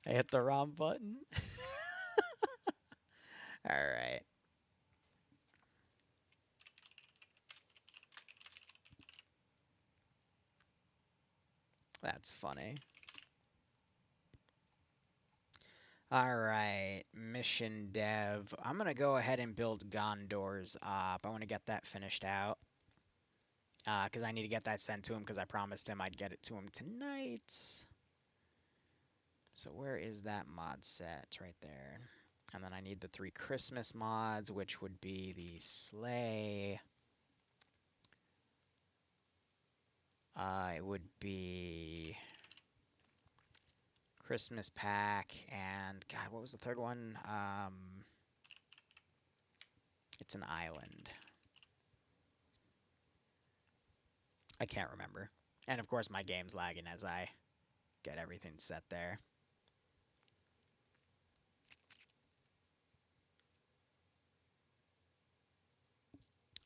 I hit the wrong button. All right. That's funny. All right, mission dev. I'm gonna go ahead and build Gondor's up. I want to get that finished out. Because I need to get that sent to him because I promised him I'd get it to him tonight. So where is that mod set? It's right there. And then I need the 3 Christmas mods, which would be the sleigh. It would be Christmas pack and God, what was the third one? It's an island. I can't remember. And of course, my game's lagging as I get everything set there.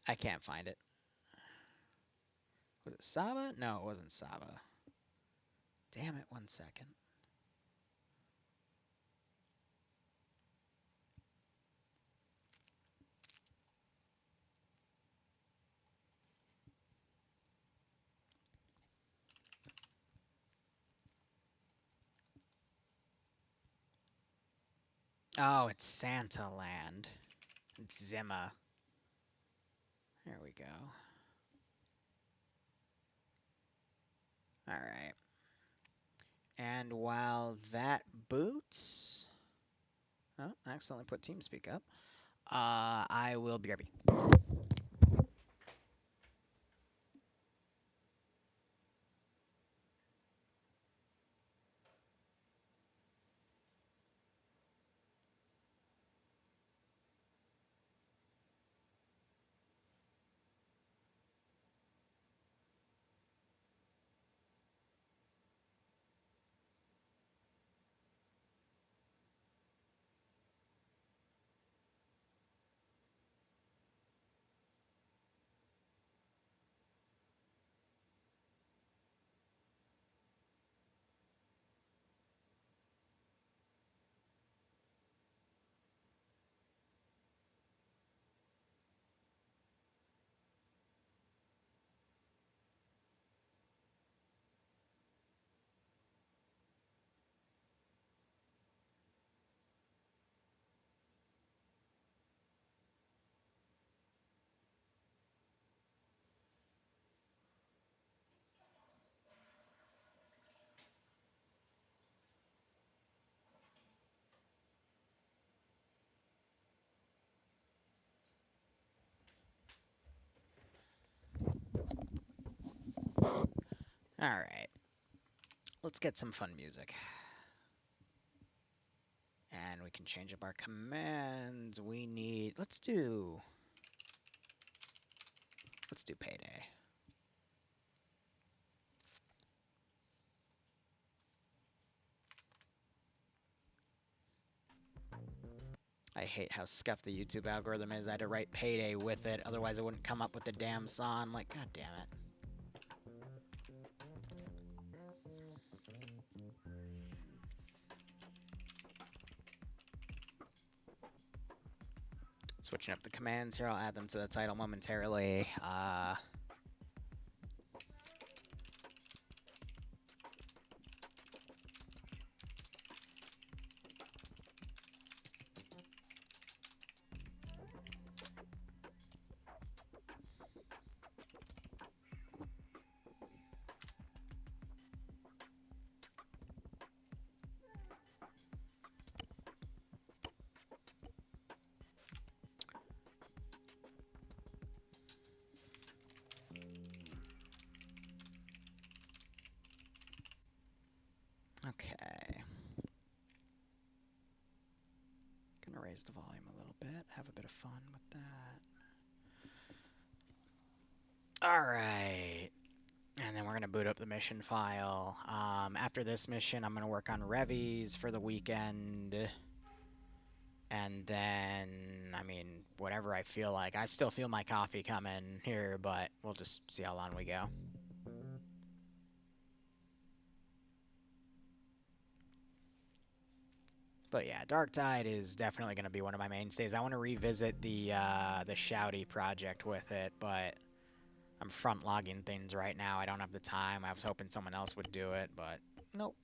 I can't find it. Was it Saba? No, it wasn't Saba. Damn it, 1 second. Oh, it's Santa Land. It's Zima. There we go. All right. And while that boots... Oh, I accidentally put TeamSpeak up. I will be RB. All right. Let's get some fun music. And we can change up our commands. We need... Let's do payday. I hate how scuffed the YouTube algorithm is. I had to write payday with it, otherwise it wouldn't come up with the damn song. Like, god damn it. Switching up the commands here. I'll add them to the title momentarily. Okay. Gonna raise the volume a little bit, have a bit of fun with that. Alright. And then we're gonna boot up the mission file. After this mission, I'm gonna work on Revies for the weekend. And then, I mean, whatever I feel like. I still feel my coffee coming here, but we'll just see how long we go. But yeah, Dark Tide is definitely going to be one of my mainstays. I want to revisit the Shouty project with it, but I'm front logging things right now. I don't have the time. I was hoping someone else would do it, but nope.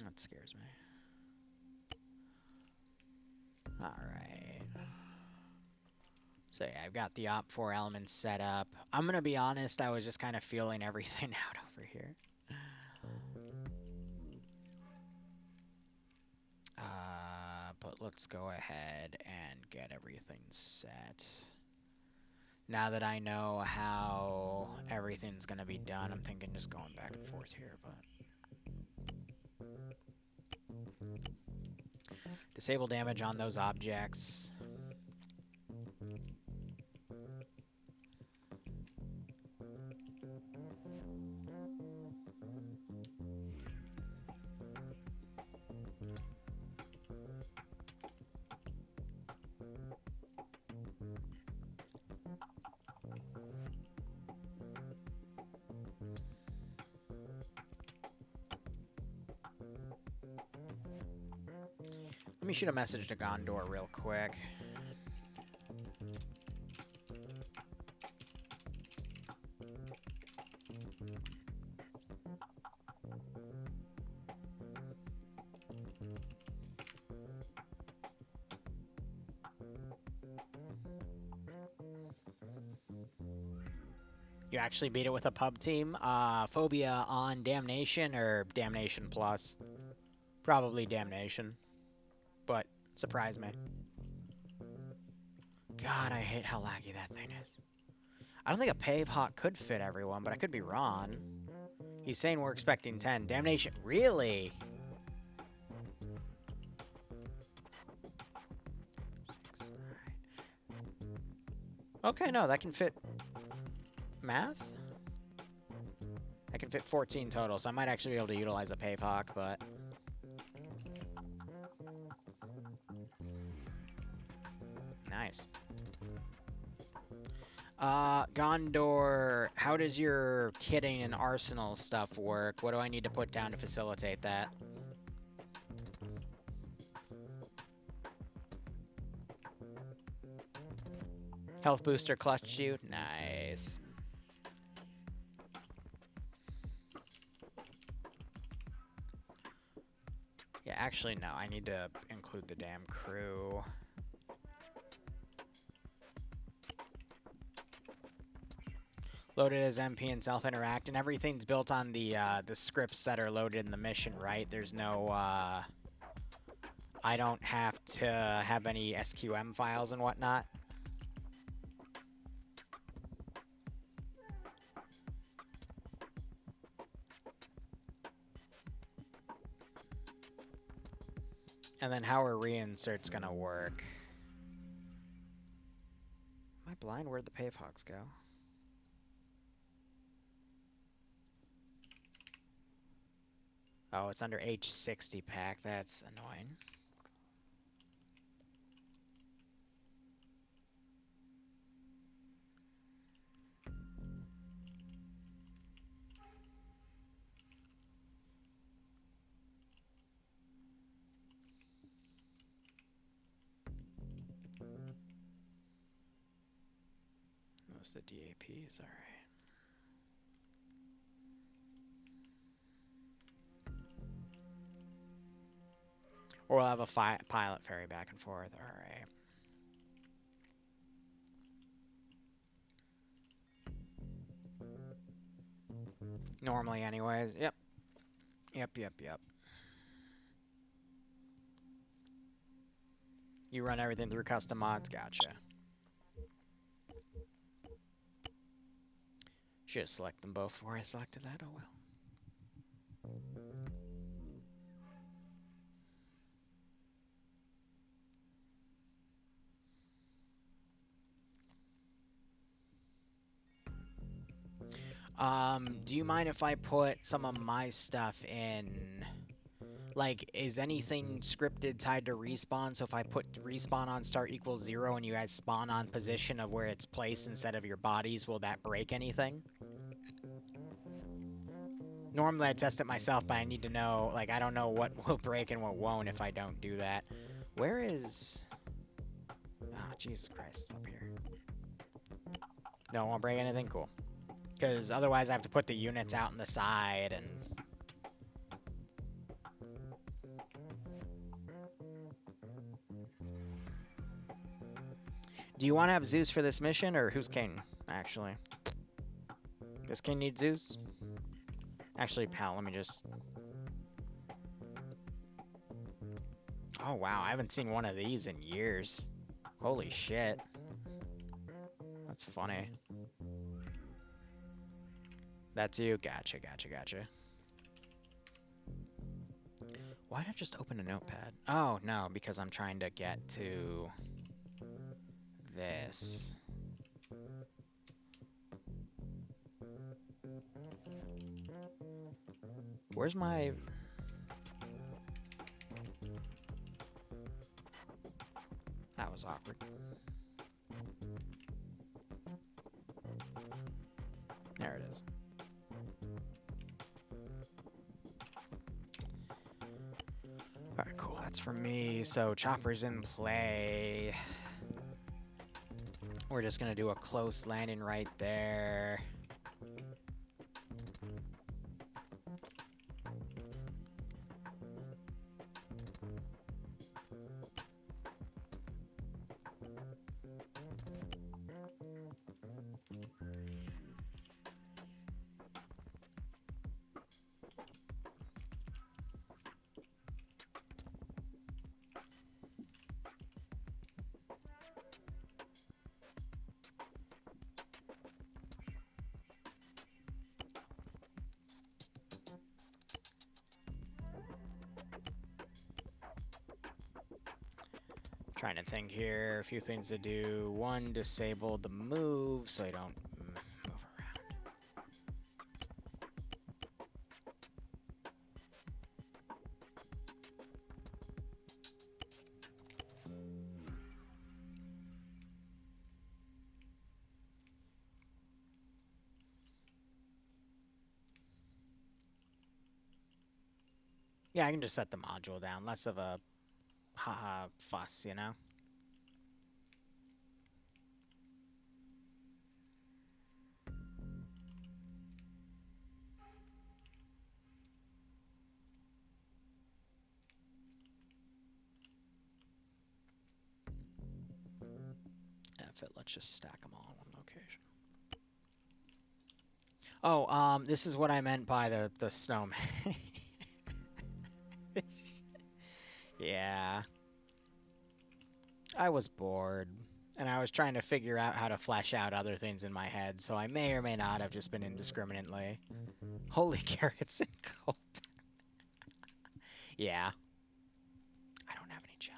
That scares me. Alright. So yeah, I've got the Op4 elements set up. I'm going to be honest, I was just kind of feeling everything out over here. But let's go ahead and get everything set. Now that I know how everything's going to be done, I'm thinking just going back and forth here, but... Disable damage on those objects. Let me shoot a message to Gondor real quick. You actually beat it with a pub team? Phobia on Damnation or Damnation Plus? Probably Damnation. But, surprise me. God, I hate how laggy that thing is. I don't think a Pave Hawk could fit everyone, but I could be wrong. He's saying we're expecting 10. Damnation, really? 6, 9. Okay, no, that can fit... Math? I can fit 14 total, so I might actually be able to utilize a Pave Hawk, but... Nice. Gondor, how does your kitting and arsenal stuff work? What do I need to put down to facilitate that? Health booster clutched you? Nice. Yeah, actually, no. I need to include the damn crew. Loaded as MP and self-interact, and everything's built on the scripts that are loaded in the mission, right? There's no, I don't have to have any SQM files and whatnot. And then how are reinserts gonna work? Am I blind? Where'd the Pave Hawks go? Oh, it's under H60 pack. That's annoying. Most of the DAPs, all right. Or we'll have a pilot ferry back and forth. All right. Normally, anyways. Yep. Yep. You run everything through custom mods. Gotcha. Should have selected them both before I selected that. Oh well. Do you mind if I put some of my stuff in? Like, is anything scripted tied to respawn? So if I put respawn on start equals 0 and you guys spawn on position of where it's placed instead of your bodies, will that break anything? Normally I test it myself, but I need to know, like, I don't know what will break and what won't if I don't do that. Where is... Oh, Jesus Christ, it's up here. No, it won't break anything? Cool. Because otherwise I have to put the units out on the side and... Do you want to have Zeus for this mission, or who's king, actually? Does king need Zeus? Actually, pal, let me just... Oh, wow, I haven't seen one of these in years. Holy shit. That's funny. That's you? Gotcha, gotcha, gotcha. Why did I just open a notepad? Oh, no, because I'm trying to get to... this. Where's my... That was awkward. There it is. Alright, cool. That's for me. So, chopper's in play. We're just gonna do a close landing right there. Trying to think here, a few things to do. One, disable the move so I don't move around. Yeah, I can just set the module down. Less of a fuss, you know? Let's just stack them all in one location. Oh, this is what I meant by the snowman. Yeah. I was bored, and I was trying to figure out how to flesh out other things in my head, so I may or may not have just been indiscriminately. Holy carrots and cold. Yeah. I don't have any gel.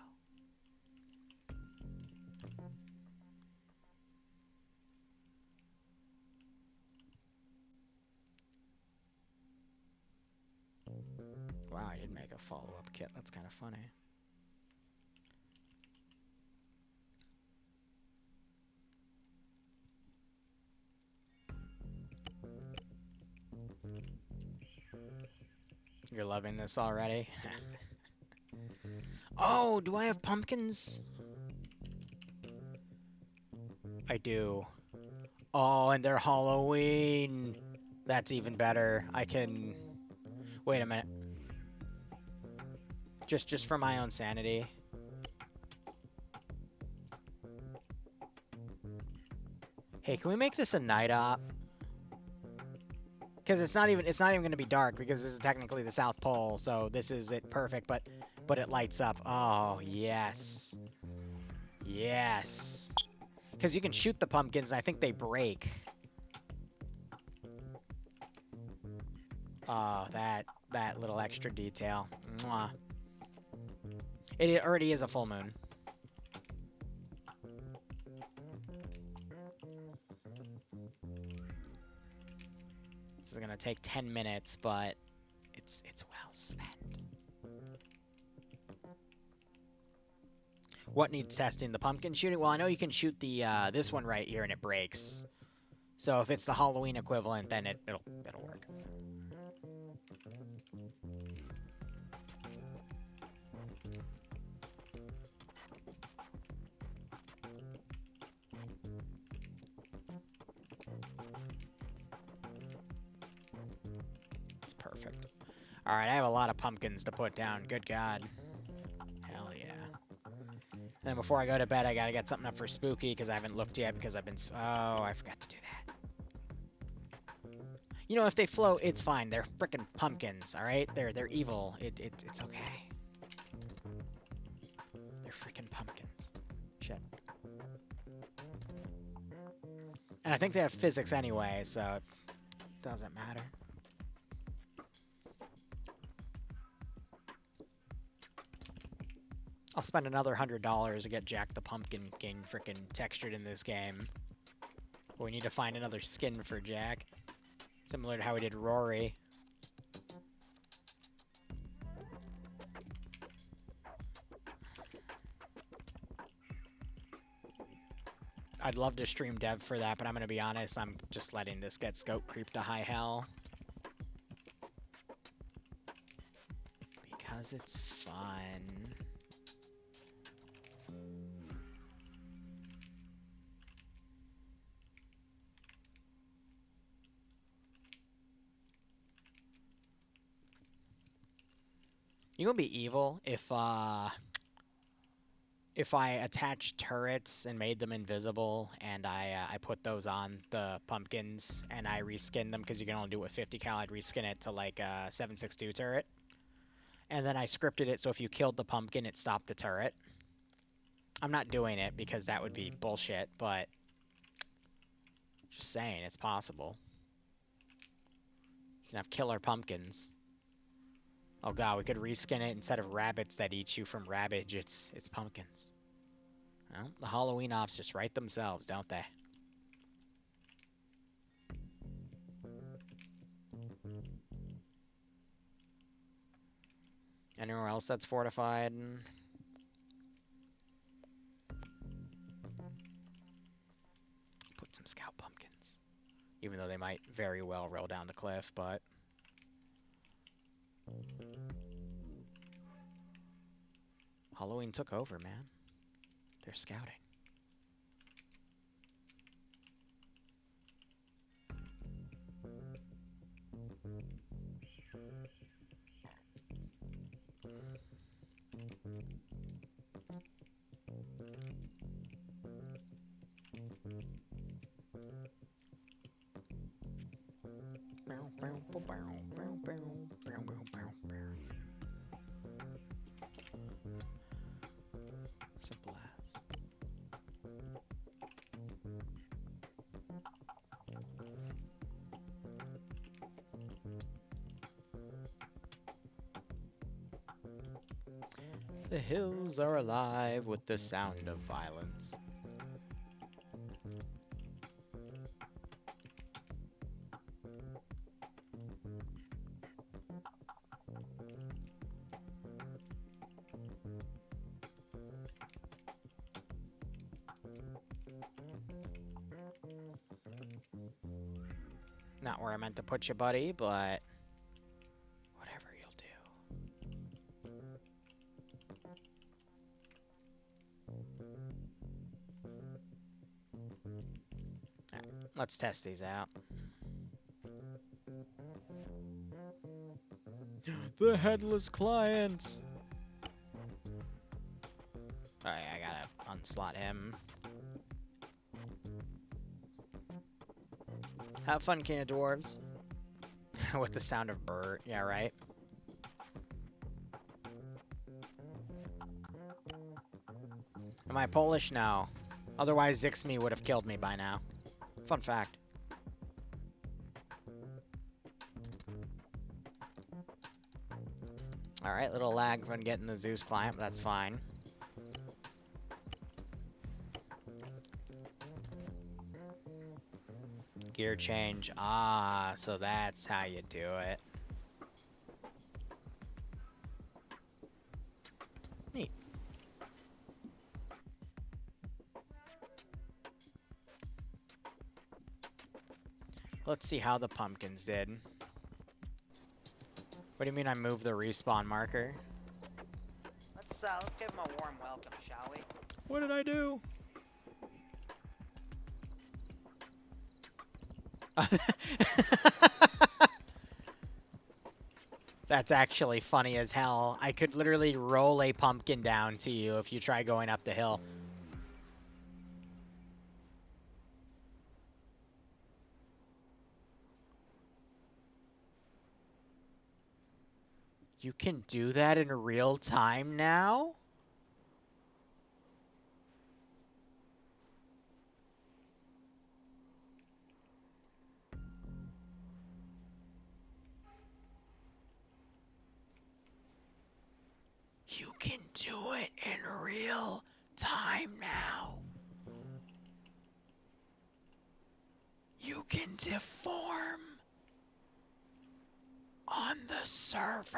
Wow, I did make a follow-up kit. That's kind of funny. You're loving this already? Oh, do I have pumpkins? I do. Oh, and they're Halloween. That's even better. I can... Wait a minute. Just for my own sanity. Hey, can we make this a night op? Because it's not even going to be dark because this is technically the South Pole, so this is it perfect, but it lights up. Oh, yes. Yes. Because you can shoot the pumpkins, and I think they break. Oh, that little extra detail. Mwah. It already is a full moon. This is gonna take 10 minutes, but it's well spent. What needs testing? The pumpkin shooting? Well, I know you can shoot the this one right here and it breaks. So if it's the Halloween equivalent, then it'll work. That's perfect. Alright, I have a lot of pumpkins to put down. Good God. Hell yeah. And then before I go to bed, I gotta get something up for Spooky, because I haven't looked yet, because I've been... Oh, I forgot to do that. You know, if they float, it's fine. They're frickin' pumpkins, alright? They're evil. It's okay. They're frickin' pumpkins. Shit. And I think they have physics anyway, so it doesn't matter. I'll spend another $100 to get Jack the Pumpkin King frickin' textured in this game. But we need to find another skin for Jack. Similar to how we did Rory. I'd love to stream dev for that, but I'm gonna be honest, I'm just letting this get scope creep to high hell. Because it's fun. You gonna be evil if I attached turrets and made them invisible, and I put those on the pumpkins, and I reskin them, because you can only do it with 50 cal, I'd reskin it to like a 7.62 turret. And then I scripted it so if you killed the pumpkin, it stopped the turret. I'm not doing it because that would be bullshit, but just saying, it's possible. You can have killer pumpkins. Oh god, we could reskin it instead of rabbits that eat you from Ravage, it's pumpkins. Well, the Halloween ops just write themselves, don't they? Anywhere else that's fortified? Put some scout pumpkins. Even though they might very well roll down the cliff, but... Halloween took over, man. They're scouting. Simple as. The hills are alive with the sound of violence. Not where I meant to put you, buddy, but whatever you'll do. Alright, let's test these out. The headless client! Alright, I gotta unslot him. Have fun, King of Dwarves. With the sound of Bert. Yeah, right? Am I Polish? No. Otherwise, Zixmi would have killed me by now. Fun fact. Alright, little lag when getting the Zeus client, but that's fine. Gear change. Ah, so that's how you do it. Neat. Let's see how the pumpkins did. What do you mean I moved the respawn marker? Let's give him a warm welcome, shall we? What did I do? That's actually funny as hell. I could literally roll a pumpkin down to you if you try going up the hill. You can do that in real time now? You can do it in real time now. You can deform on the server.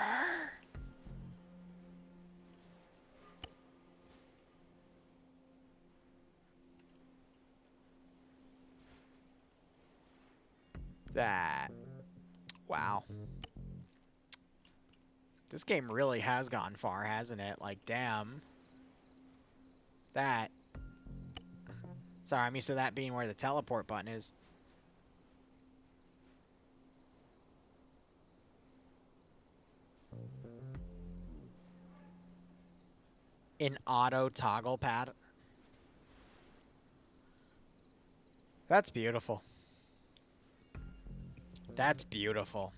That. Wow. This game really has gone far, hasn't it? Like, damn. That. Sorry, I'm used to that being where the teleport button is. An auto toggle pad. That's beautiful. That's beautiful.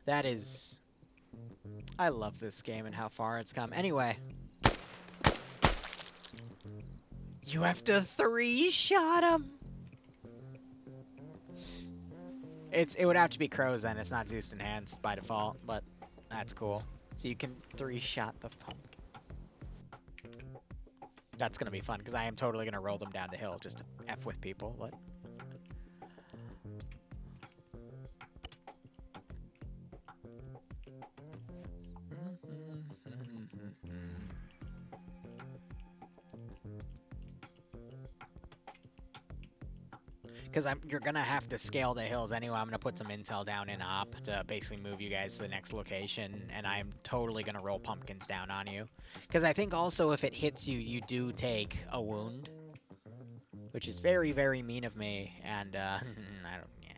That is... I love this game and how far it's come. Anyway. You have to 3-shot him! It would have to be crows then. It's not Zeus enhanced by default, but that's cool. So you can 3-shot the pumpkins. That's gonna be fun, because I am totally gonna roll them down the hill just to F with people. What? Because you're going to have to scale the hills anyway. I'm going to put some intel down in op to basically move you guys to the next location. And I'm totally going to roll pumpkins down on you. Because I think also if it hits you, you do take a wound. Which is very, very mean of me. And, I don't... Yeah.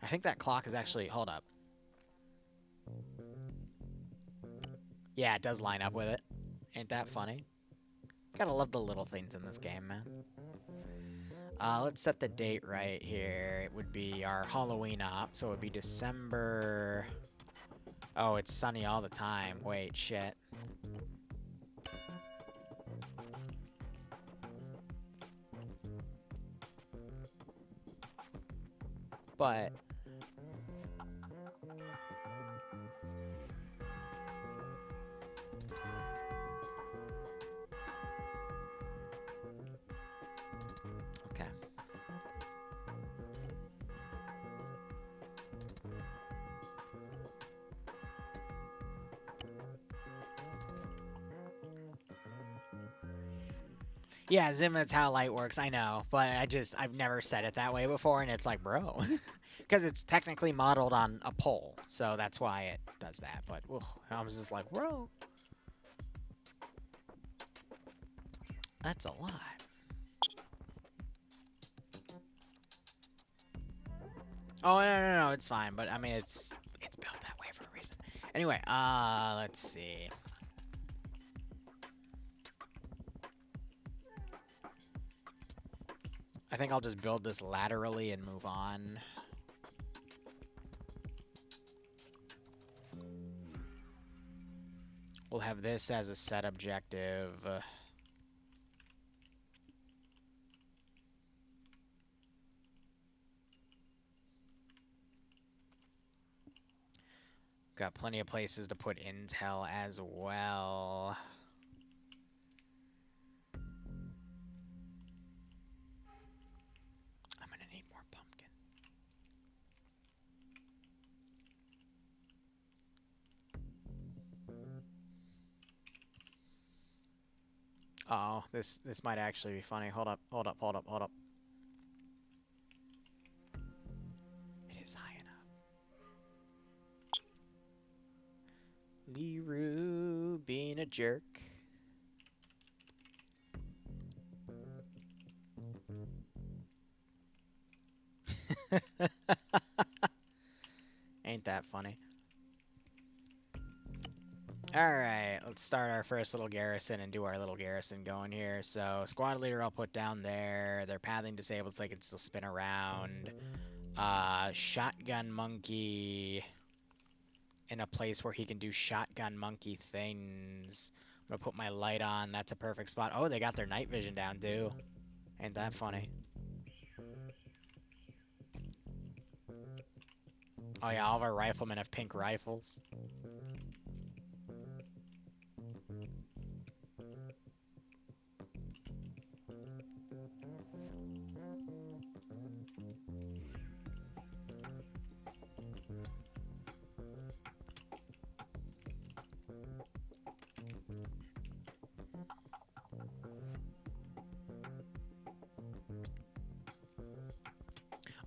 I think that clock is actually... Hold up. Yeah, it does line up with it. Ain't that funny? Gotta love the little things in this game, man. Let's set the date right here. It would be our Halloween op, so it would be December... Oh, it's sunny all the time. Wait, shit. But... Okay. Yeah, Zim, that's how light works, I know. But I've never said it that way before, and it's like, bro. Because it's technically modeled on a pole, so that's why it does that. But ugh, I was just like, bro. That's a lot. Oh, no, it's fine. But, I mean, it's built that way for a reason. Anyway, let's see. I think I'll just build this laterally and move on. We'll have this as a set objective. Got plenty of places to put intel as well. I'm gonna need more pumpkin. Uh oh, this might actually be funny. Hold up. Liru being a jerk. Ain't that funny? Alright, let's start our first little garrison and do our little garrison going here. So, squad leader I'll put down there. Their pathing disabled so I can still spin around. Shotgun monkey in a place where he can do shotgun monkey things. I'm gonna put my light on. That's a perfect spot. Oh, they got their night vision down too. Ain't that funny? Oh yeah, all of our riflemen have pink rifles.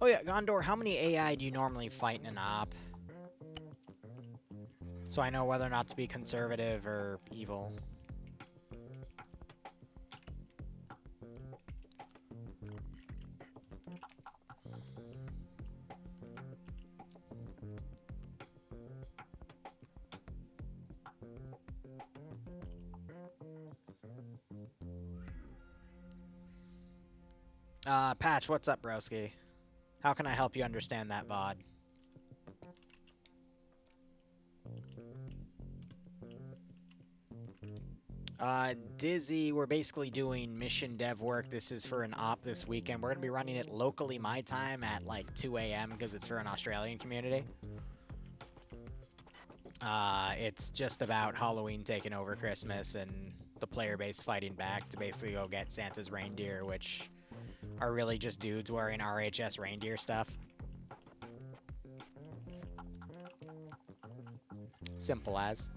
Oh yeah, Gondor, how many AI do you normally fight in an op? So I know whether or not to be conservative or evil. Patch, what's up, broski? How can I help you understand that VOD? Dizzy, we're basically doing mission dev work. This is for an op this weekend. We're going to be running it locally my time at like 2 a.m. because it's for an Australian community. It's just about Halloween taking over Christmas and the player base fighting back to basically go get Santa's reindeer, which are really just dudes wearing RHS reindeer stuff. Simple as.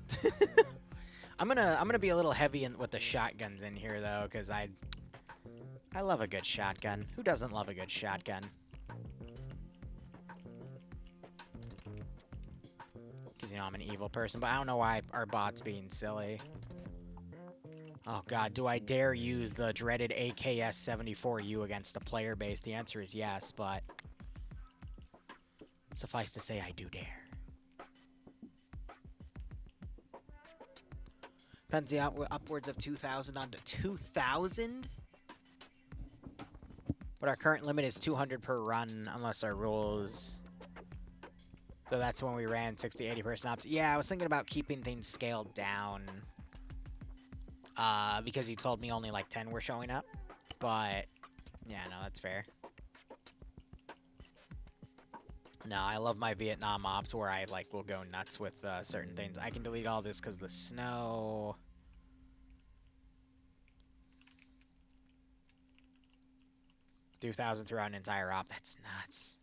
I'm gonna be a little heavy with the shotguns in here though, because I love a good shotgun. Who doesn't love a good shotgun? Because, you know, I'm an evil person, but I don't know why our bot's being silly. Oh god, do I dare use the dreaded AKS-74U against a player base? The answer is yes, but suffice to say I do dare. Penzi upwards of 2,000 onto 2,000? But our current limit is 200 per run, unless our rules... So that's when we ran 60-80 person ops. Yeah, I was thinking about keeping things scaled down. Because you told me only like 10 were showing up. But, yeah, no, that's fair. No, I love my Vietnam ops where I, like, will go nuts with certain things. I can delete all this because the snow... 2,000 throughout an entire op. That's nuts.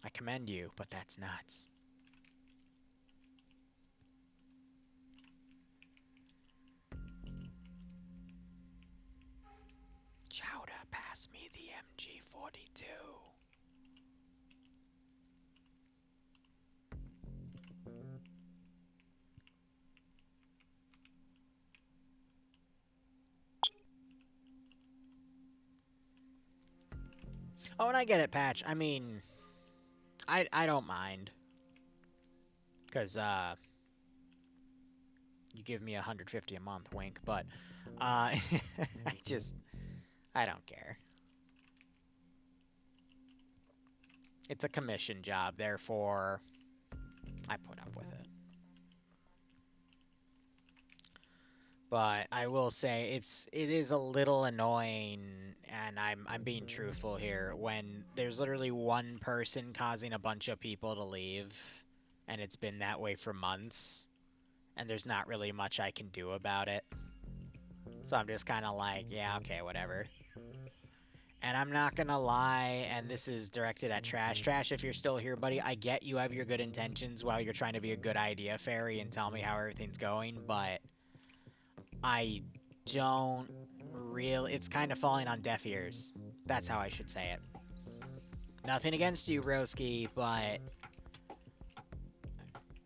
I commend you, but that's nuts. Chowder, pass me the MG42. Oh, and I get it, Patch. I mean, I don't mind. Because, you give me 150 a month, wink, but, I don't care. It's a commission job, therefore, I put up with it. But I will say it is a little annoying, and I'm being truthful here, when there's literally one person causing a bunch of people to leave, and it's been that way for months, and there's not really much I can do about it. So I'm just kind of like, yeah, okay, whatever. And I'm not gonna lie, and this is directed at Trash. Trash, if you're still here, buddy, I get you have your good intentions while you're trying to be a good idea fairy and tell me how everything's going, but I don't really... It's kind of falling on deaf ears. That's how I should say it. Nothing against you, Broski, but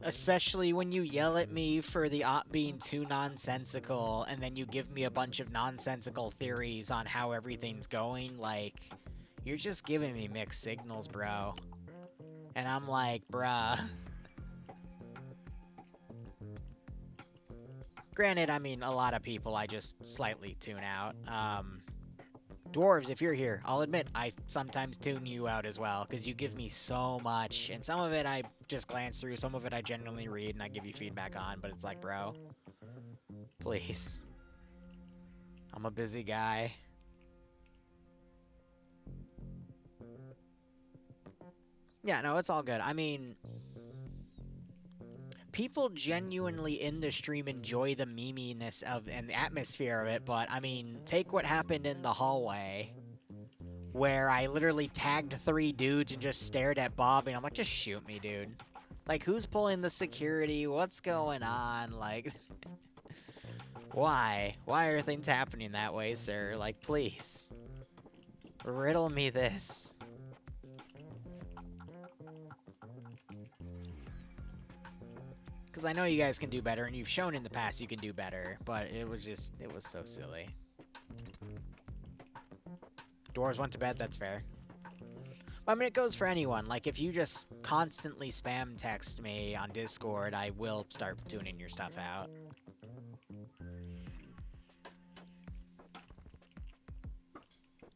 Especially when you yell at me for the op being too nonsensical, and then you give me a bunch of nonsensical theories on how everything's going, like, you're just giving me mixed signals, bro. And I'm like, bruh. Granted, I mean, a lot of people I just slightly tune out. Dwarves, if you're here, I'll admit I sometimes tune you out as well, because you give me so much, and some of it I just glance through, some of it I genuinely read and I give you feedback on, but it's like, bro, please. I'm a busy guy. Yeah, no, it's all good. I mean, people genuinely in the stream enjoy the meminess of and the atmosphere of it, but I mean, take what happened in the hallway where I literally tagged 3 dudes and just stared at Bob, and I'm like, just shoot me, dude. Like, who's pulling the security? What's going on? Like, why? Why are things happening that way, sir? Like, please. Riddle me this. Because I know you guys can do better, and you've shown in the past you can do better, but it was so silly. Dwarves went to bed, that's fair. I mean, it goes for anyone. Like, if you just constantly spam text me on Discord, I will start tuning your stuff out.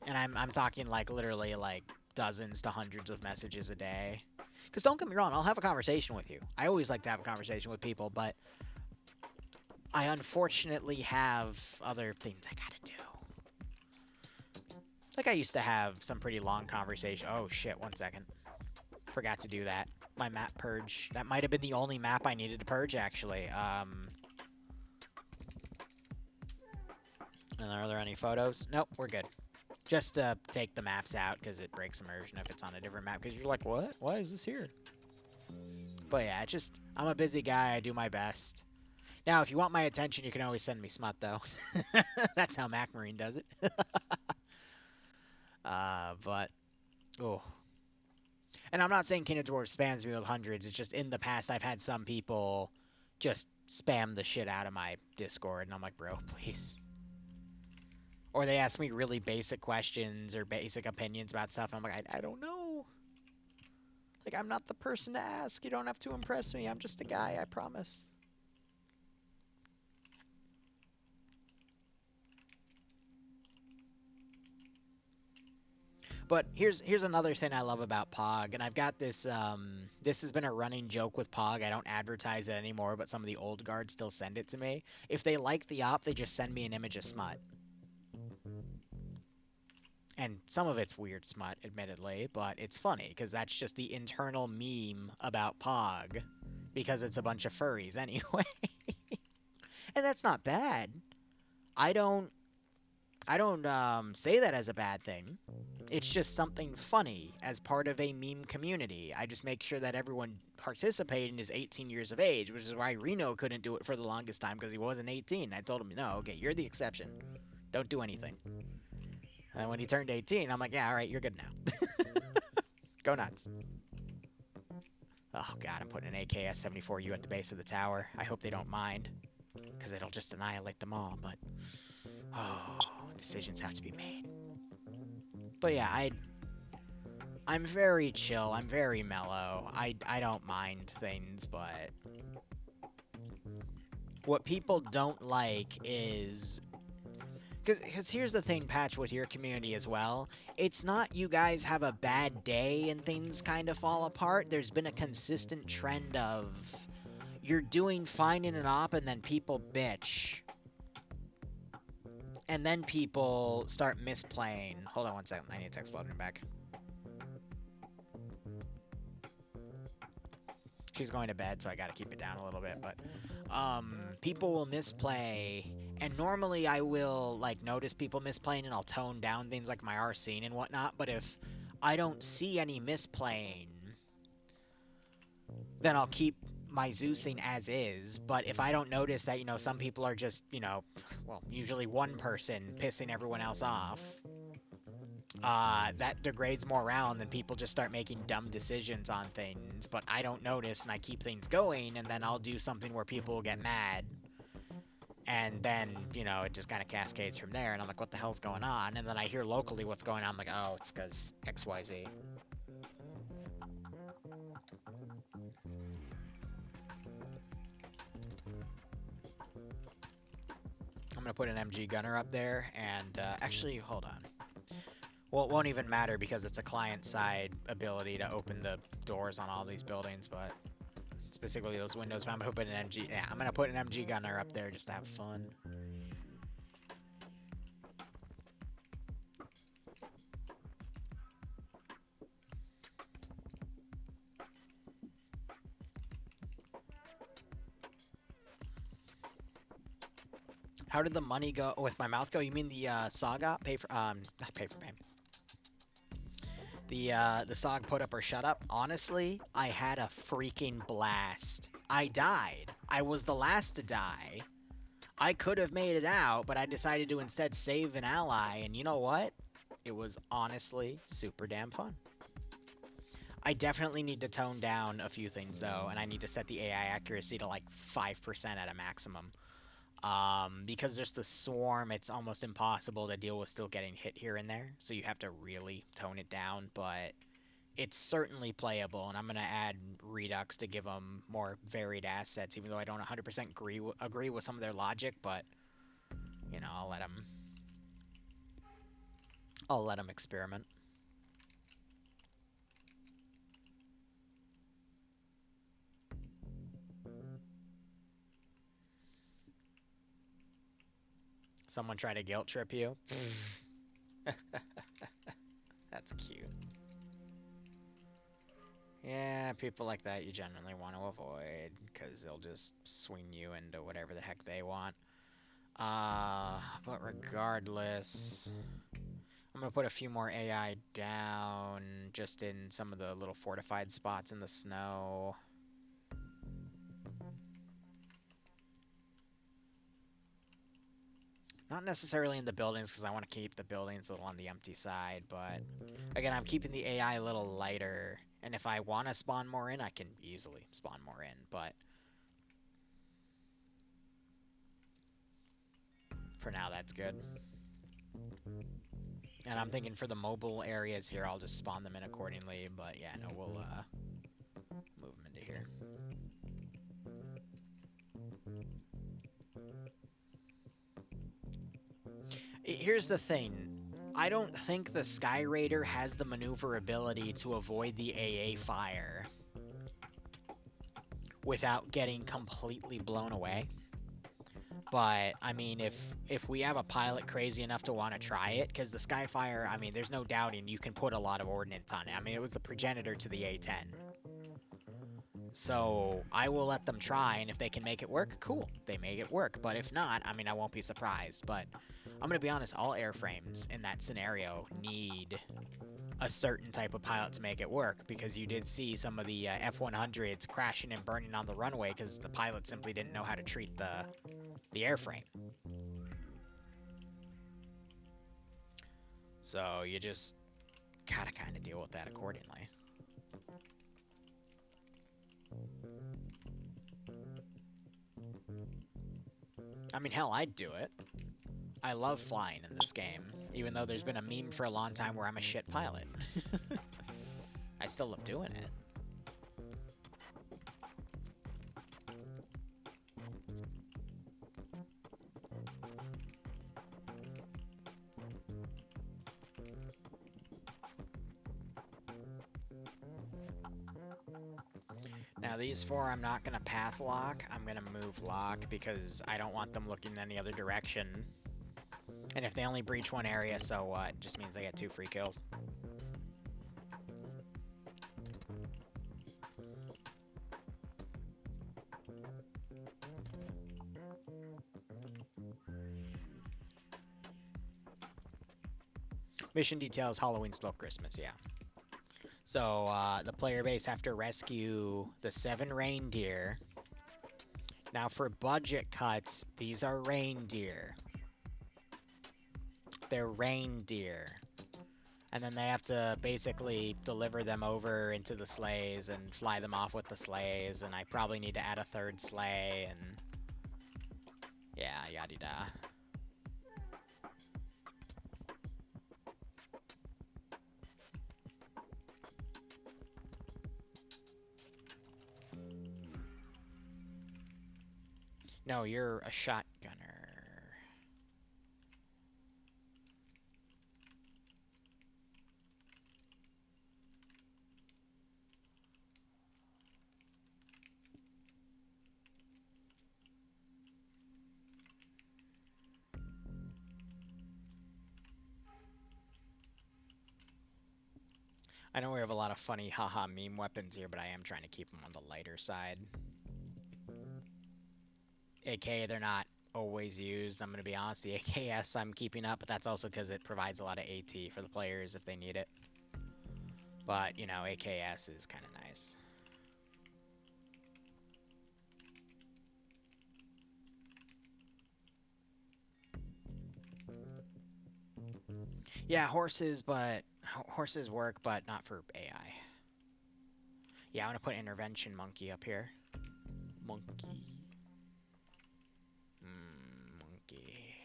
And I'm talking, like, literally, like, dozens to hundreds of messages a day. Because don't get me wrong, I'll have a conversation with you. I always like to have a conversation with people, but I unfortunately have other things I gotta do. Like, I used to have some pretty long conversation. Oh, shit, 1 second. Forgot to do that. My map purge. That might have been the only map I needed to purge, actually. And are there any photos? Nope, we're good. Just to take the maps out, because it breaks immersion if it's on a different map, because you're like, what? Why is this here? But yeah, it's just, I'm a busy guy, I do my best. Now, if you want my attention, you can always send me smut, though. That's how Mac Marine does it. But, oh. And I'm not saying King of Dwarves spams me with hundreds, it's just in the past I've had some people just spam the shit out of my Discord, and I'm like, bro, please. Or they ask me really basic questions or basic opinions about stuff, and I'm like, I don't know. Like, I'm not the person to ask. You don't have to impress me. I'm just a guy, I promise. But here's another thing I love about Pog, and I've got this, this has been a running joke with Pog. I don't advertise it anymore, but some of the old guards still send it to me. If they like the op, they just send me an image of smut. And some of it's weird smut, admittedly, but it's funny, because that's just the internal meme about Pog, because it's a bunch of furries anyway. And that's not bad. I don't say that as a bad thing. It's just something funny as part of a meme community. I just make sure that everyone participating is 18 years of age, which is why Reno couldn't do it for the longest time, because he wasn't 18. I told him, no, okay, you're the exception. Don't do anything. And when he turned 18, I'm like, yeah, all right, you're good now. Go nuts. Oh, God, I'm putting an AKS-74U at the base of the tower. I hope they don't mind, because it'll just annihilate them all, but... Oh, decisions have to be made. But yeah, I'm very chill. I'm very mellow. I don't mind things, but... What people don't like is... Because here's the thing, Patch, with your community as well. It's not you guys have a bad day and things kind of fall apart. There's been a consistent trend of you're doing fine in an op and then people bitch. And then people start misplaying. Hold on 1 second. I need to explode him back. She's going to bed, so I gotta keep it down a little bit. But people will misplay. And normally I will, like, notice people misplaying and I'll tone down things like my RC and whatnot. But if I don't see any misplaying, then I'll keep my Zeusing as is. But if I don't notice that, you know, some people are just, you know, well, usually one person pissing everyone else off, that degrades morale, and then people just start making dumb decisions on things, but I don't notice, and I keep things going, and then I'll do something where people will get mad. And then, you know, it just kind of cascades from there, and I'm like, what the hell's going on? And then I hear locally what's going on, I'm like, oh, it's because XYZ. I'm going to put an MG gunner up there, and actually, hold on. Well, it won't even matter because it's a client-side ability to open the doors on all these buildings, but specifically those windows. But I'm going to put an MG... Yeah, I'm going to put an MG gunner up there just to have fun. How did the money go with my mouth go? You mean the Saga pay for not pay for pay. The SOG put up or shut up. Honestly, I had a freaking blast. I died. I was the last to die. I could have made it out, but I decided to instead save an ally, and you know what? It was honestly super damn fun. I definitely need to tone down a few things though, and I need to set the AI accuracy to like 5% at a maximum. Because just the swarm, it's almost impossible to deal with still getting hit here and there, so you have to really tone it down, but it's certainly playable, and I'm going to add Redux to give them more varied assets, even though I don't 100% agree with some of their logic, but, you know, I'll let them experiment. Someone try to guilt trip you? That's cute. Yeah, people like that you generally want to avoid, because they'll just swing you into whatever the heck they want. But regardless, I'm going to put a few more AI down, just in some of the little fortified spots in the snow. Not necessarily in the buildings, because I want to keep the buildings a little on the empty side, but again, I'm keeping the AI a little lighter, and if I want to spawn more in, I can easily spawn more in, but for now, that's good. And I'm thinking for the mobile areas here, I'll just spawn them in accordingly, but yeah, no, we'll move them into here. Here's the thing. I don't think the Sky Raider has the maneuverability to avoid the AA fire without getting completely blown away. But, I mean, if we have a pilot crazy enough to want to try it, because the Skyfire, I mean, there's no doubting you can put a lot of ordnance on it. I mean, it was the progenitor to the A-10. So, I will let them try, and if they can make it work, cool. They make it work. But if not, I mean, I won't be surprised. But I'm going to be honest, all airframes in that scenario need a certain type of pilot to make it work, because you did see some of the F-100s crashing and burning on the runway because the pilot simply didn't know how to treat the airframe. So you just gotta kind of deal with that accordingly. I mean, hell, I'd do it. I love flying in this game, even though there's been a meme for a long time where I'm a shit pilot. I still love doing it. Now these four I'm not going to path lock, I'm going to move lock because I don't want them looking in any other direction. And if they only breach one area, so what? It just means they get 2 free kills. Mission details, Halloween, still Christmas, yeah. So, the player base have to rescue the 7 reindeer. Now, for budget cuts, these are reindeer. They're reindeer. And then they have to basically deliver them over into the sleighs and fly them off with the sleighs, and I probably need to add a third sleigh, and yeah, yada-da. No, you're a shotgunner. I know we have a lot of funny haha meme weapons here, but I am trying to keep them on the lighter side. AK, they're not always used, I'm going to be honest. The AKS I'm keeping up, but that's also because it provides a lot of AT for the players if they need it. But, you know, AKS is kind of nice. Yeah, horses work, but not for AI. Yeah, I'm gonna put intervention monkey up here. Monkey. Monkey.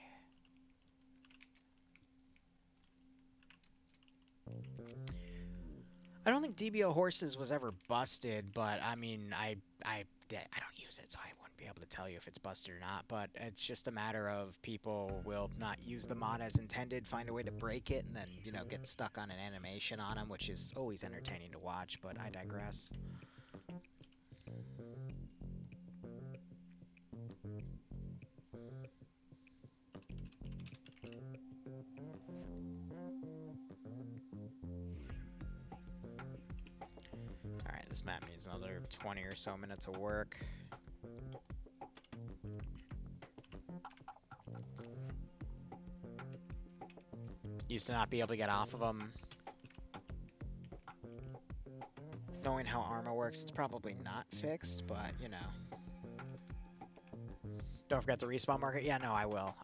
I don't think DBO horses was ever busted, but I mean, I don't use it, so I wouldn't be able to tell you if it's busted or not. But it's just a matter of people will not use the mod as intended, find a way to break it, and then, you know, get stuck on an animation on them, which is always entertaining to watch, but I digress. Alright, this map needs another 20 or so minutes of work. Used to not be able to get off of them. Knowing how armor works, it's probably not fixed, but, you know. Don't forget the respawn market. Yeah, no, I will.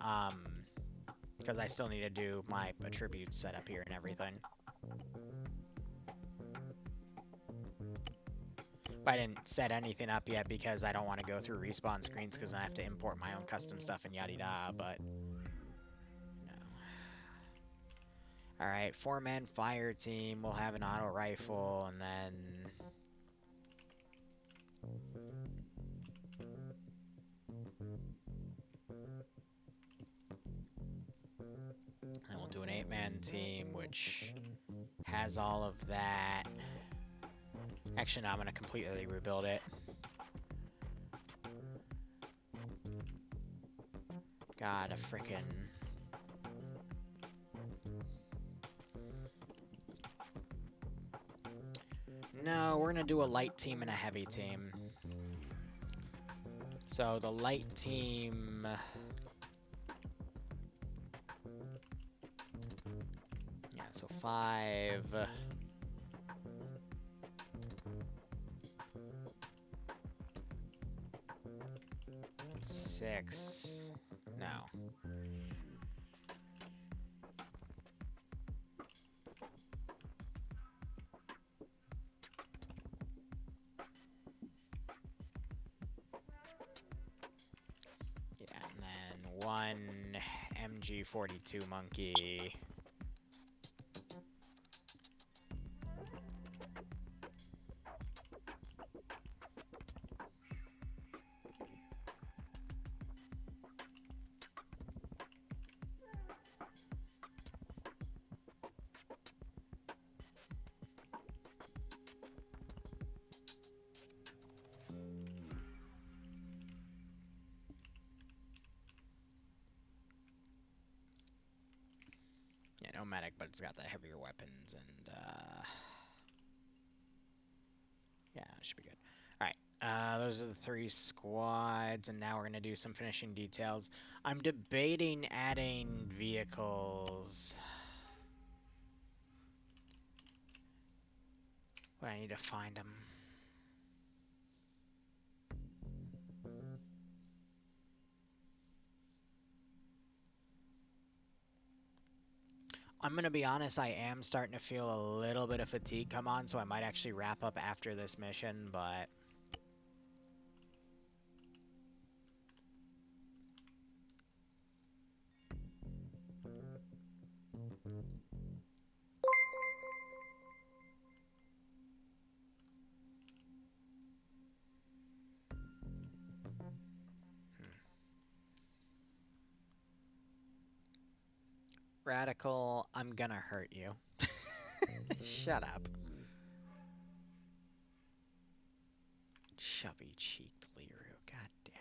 Because I still need to do my attributes setup here and everything. But I didn't set anything up yet because I don't want to go through respawn screens because I have to import my own custom stuff and yada-da, but... Alright, 4-man fire team. We'll have an auto rifle, and then... And we'll do an 8-man team, which has all of that. Actually, no, I'm going to completely rebuild it. God, a frickin'... No, we're gonna do a light team and a heavy team. So the light team... Yeah, so 5... 6... No. One MG42 monkey. Yeah, no medic, but it's got the heavier weapons, and, yeah, it should be good. Alright, those are the 3 squads, and now we're gonna do some finishing details. I'm debating adding vehicles. But I need to find them. I'm gonna be honest, I am starting to feel a little bit of fatigue come on, so I might actually wrap up after this mission, but... Radical, I'm gonna hurt you. Shut up. Chubby-cheeked Liru, god damn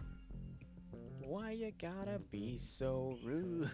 it. Why you gotta be so rude?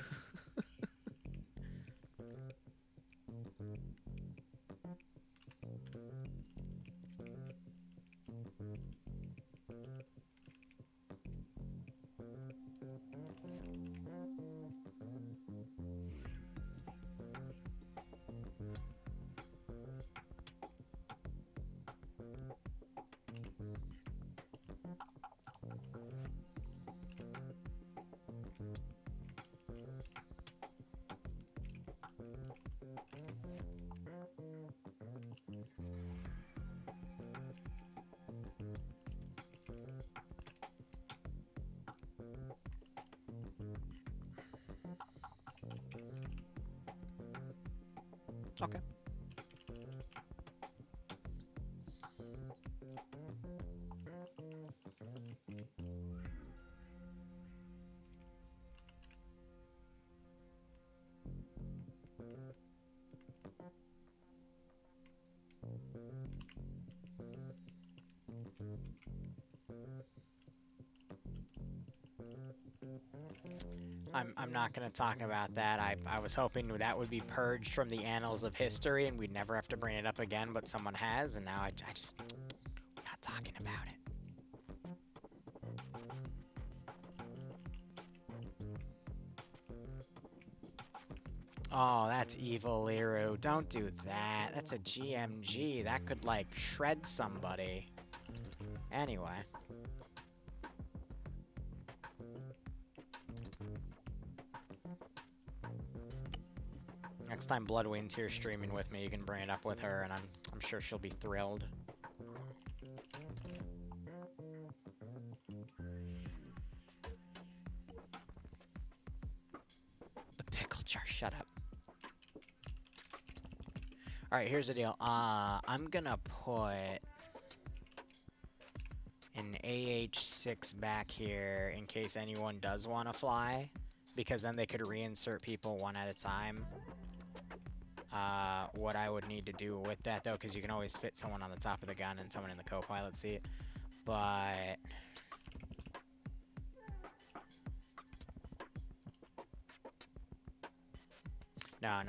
Okay. I'm not going to talk about that. I was hoping that would be purged from the annals of history and we'd never have to bring it up again, but someone has, and now I just... I'm not talking about it. Oh, that's evil, Liru. Don't do that. That's a GMG. That could, like, shred somebody. Anyway. Next time Bloodwind's here streaming with me, you can bring it up with her, and I'm sure she'll be thrilled. The pickle jar, shut up. Alright, here's the deal. I'm gonna put an AH-6 back here in case anyone does want to fly, because then they could reinsert people one at a time. What I would need to do with that, though, because you can always fit someone on the top of the gun and someone in the co-pilot seat, but... No,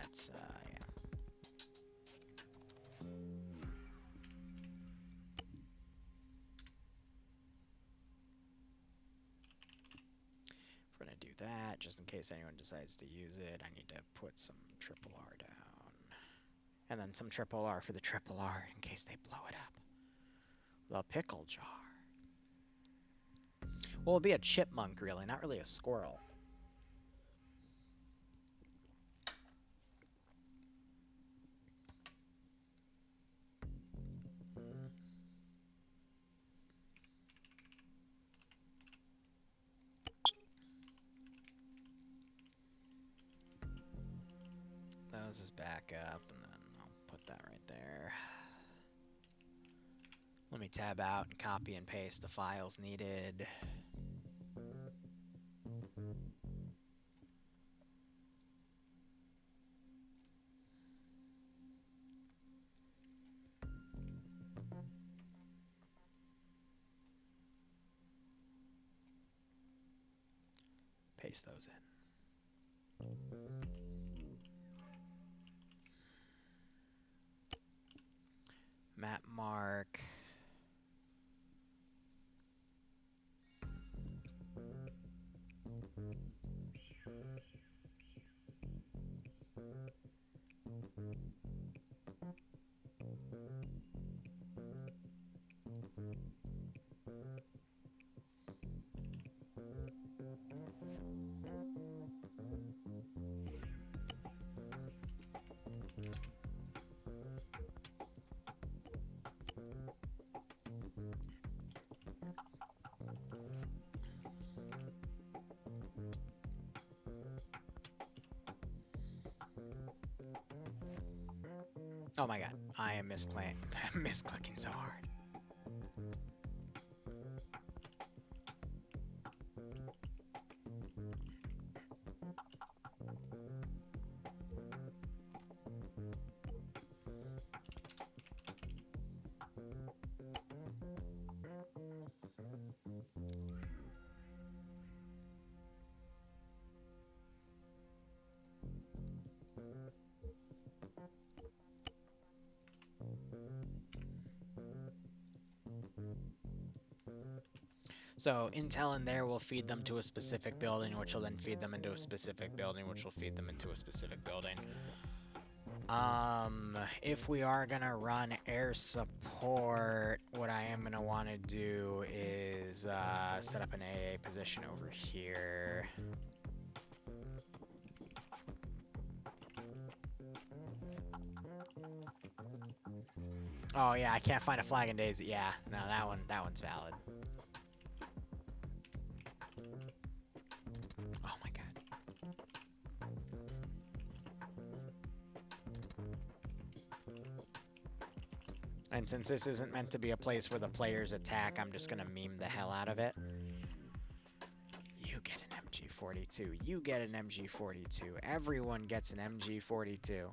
that's, yeah. We're gonna do that, just in case anyone decides to use it. I need to put some triple R down. And then some triple R for the triple R in case they blow it up. The pickle jar. Well, it'll be a chipmunk, really, not really a squirrel. Those is back up, and then I'll put that right there. Let me tab out and copy and paste the files needed. Paste those in. Map mark. Oh my god, I am misclicking so hard. So intel in there will feed them to a specific building, which will then feed them into a specific building, which will feed them into a specific building. If we are gonna run air support, what I am gonna want to do is set up an AA position over here. Oh yeah, I can't find a flag and daisy. Yeah, no, that one's valid. Oh my god. And since this isn't meant to be a place where the players attack, I'm just gonna meme the hell out of it. You get an MG42. You get an MG42. Everyone gets an MG42.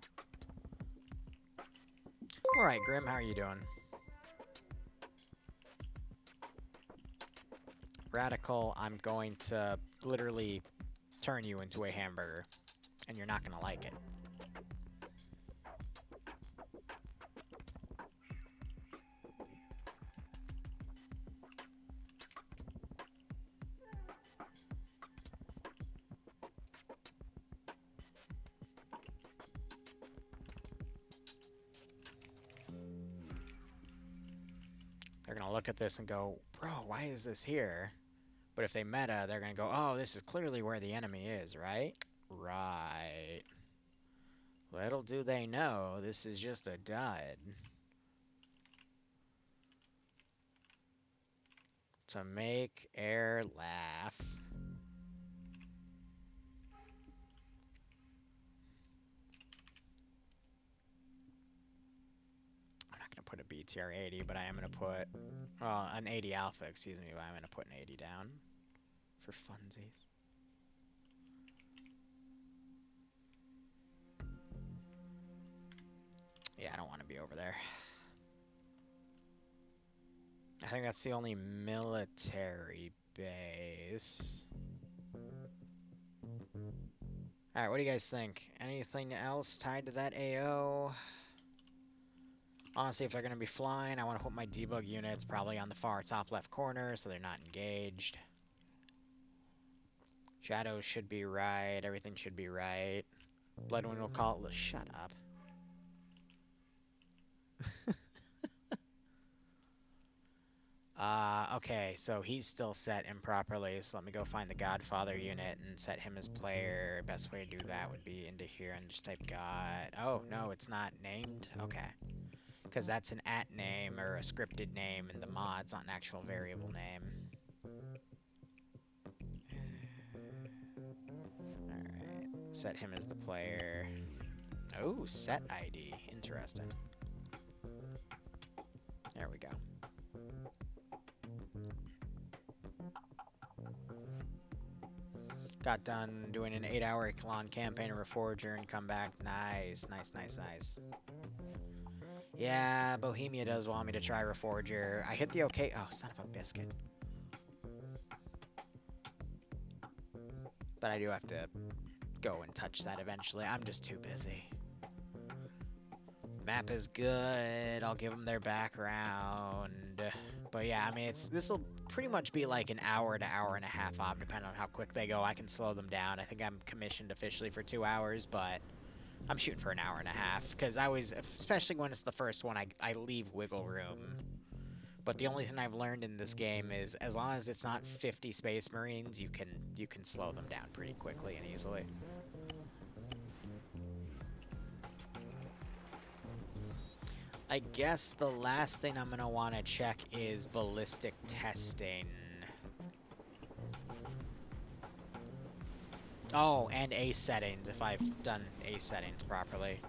Alright, Grim, how are you doing? Radical, I'm going to literally turn you into a hamburger, and you're not gonna like it. They're gonna look at this and go, bro, why is this here? But if they meta, they're gonna go, oh, this is clearly where the enemy is, right? Right. Little do they know, this is just a dud. To make air laugh. I'm not gonna put a BTR 80, but I am gonna put, well, an 80 alpha, excuse me, but I'm gonna put an 80 down for funsies. Yeah, I don't want to be over there. I think that's the only military base. Alright, what do you guys think? Anything else tied to that AO? Honestly, if they're going to be flying, I want to put my debug units probably on the far top left corner so they're not engaged. Shadows should be right. Everything should be right. Bloodwind will call it... Shut up. Okay, so he's still set improperly, so let me go find the Godfather unit and set him as player. Best way to do that would be into here and just type God. Oh, no, it's not named? Okay. Because that's an at name or a scripted name in the mod's not an actual variable name. Alright, set him as the player. Oh, set ID. Interesting. There we go. Got done doing an 8-hour long campaign of Reforger and come back. Nice, nice, nice, nice. Yeah, Bohemia does want me to try Reforger. I hit the OK. Oh, son of a biscuit. But I do have to go and touch that eventually. I'm just too busy. Map is good. I'll give them their background. But yeah, I mean, this will pretty much be like an hour to hour and a half op, depending on how quick they go. I can slow them down. I think I'm commissioned officially for 2 hours, but I'm shooting for an hour and a half. Because I always, especially when it's the first one, I leave wiggle room. But the only thing I've learned in this game is as long as it's not 50 Space Marines, you can slow them down pretty quickly and easily. I guess the last thing I'm going to want to check is ballistic testing. Oh, and ace settings, if I've done ace settings properly.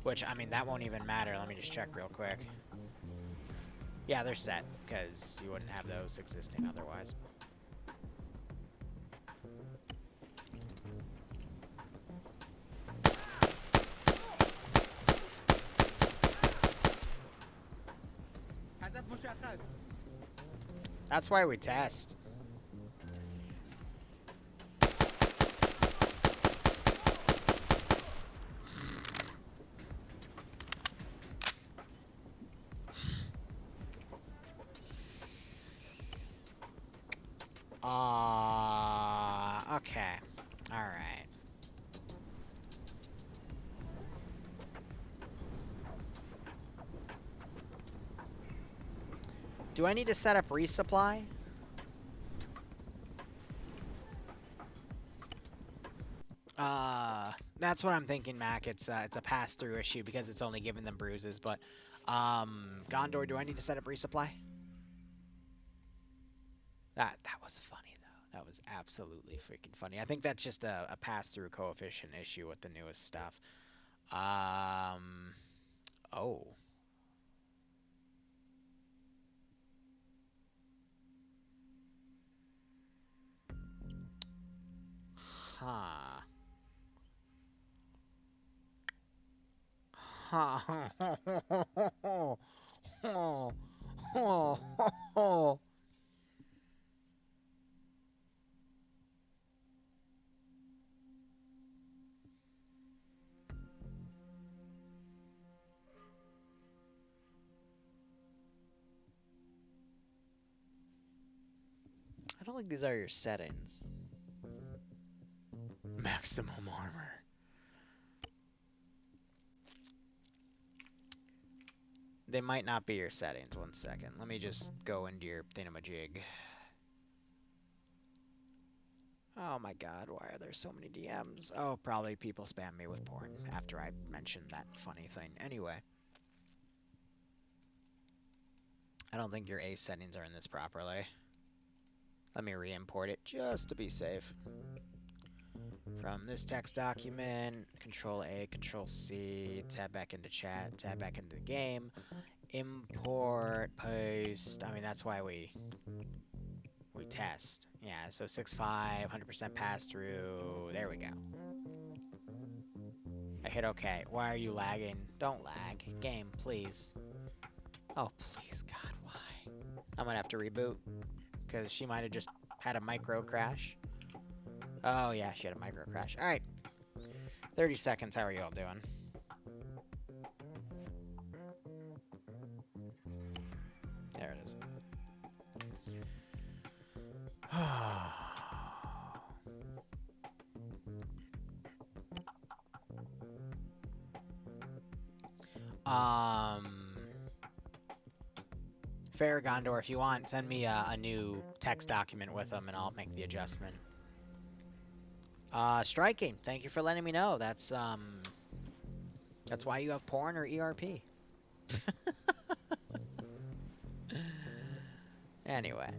Which, I mean, that won't even matter. Let me just check real quick. Yeah, they're set, because you wouldn't have those existing otherwise. That's why we test. Okay. Alright. Do I need to set up resupply? That's what I'm thinking, Mac. It's a pass-through issue because it's only giving them bruises, but Gondor, do I need to set up resupply? That was funny though. That was absolutely freaking funny. I think that's just a pass-through coefficient issue with the newest stuff. Oh. Huh. Huh. I don't think these are your settings. Maximum armor. They might not be your settings. 1 second. Let me just go into your thingamajig. Oh my god, why are there so many DMs? Oh, probably people spam me with porn after I mentioned that funny thing. Anyway. I don't think your A settings are in this properly. Let me re-import it just to be safe. From this text document, Control A, Control C, tab back into chat, tab back into the game, import, post. I mean, that's why we test. Yeah, so 6.5, 100% pass through. There we go. I hit OK. Why are you lagging? Don't lag. Game, please. Oh, please, God, why? I'm gonna have to reboot because she might have just had a micro crash. Oh, yeah, she had a micro crash. All right. 30 seconds. How are you all doing? There it is. Fair Gondor, if you want, send me a new text document with them, and I'll make the adjustment. Striking. Thank you for letting me know. That's why you have porn or ERP. Anyway.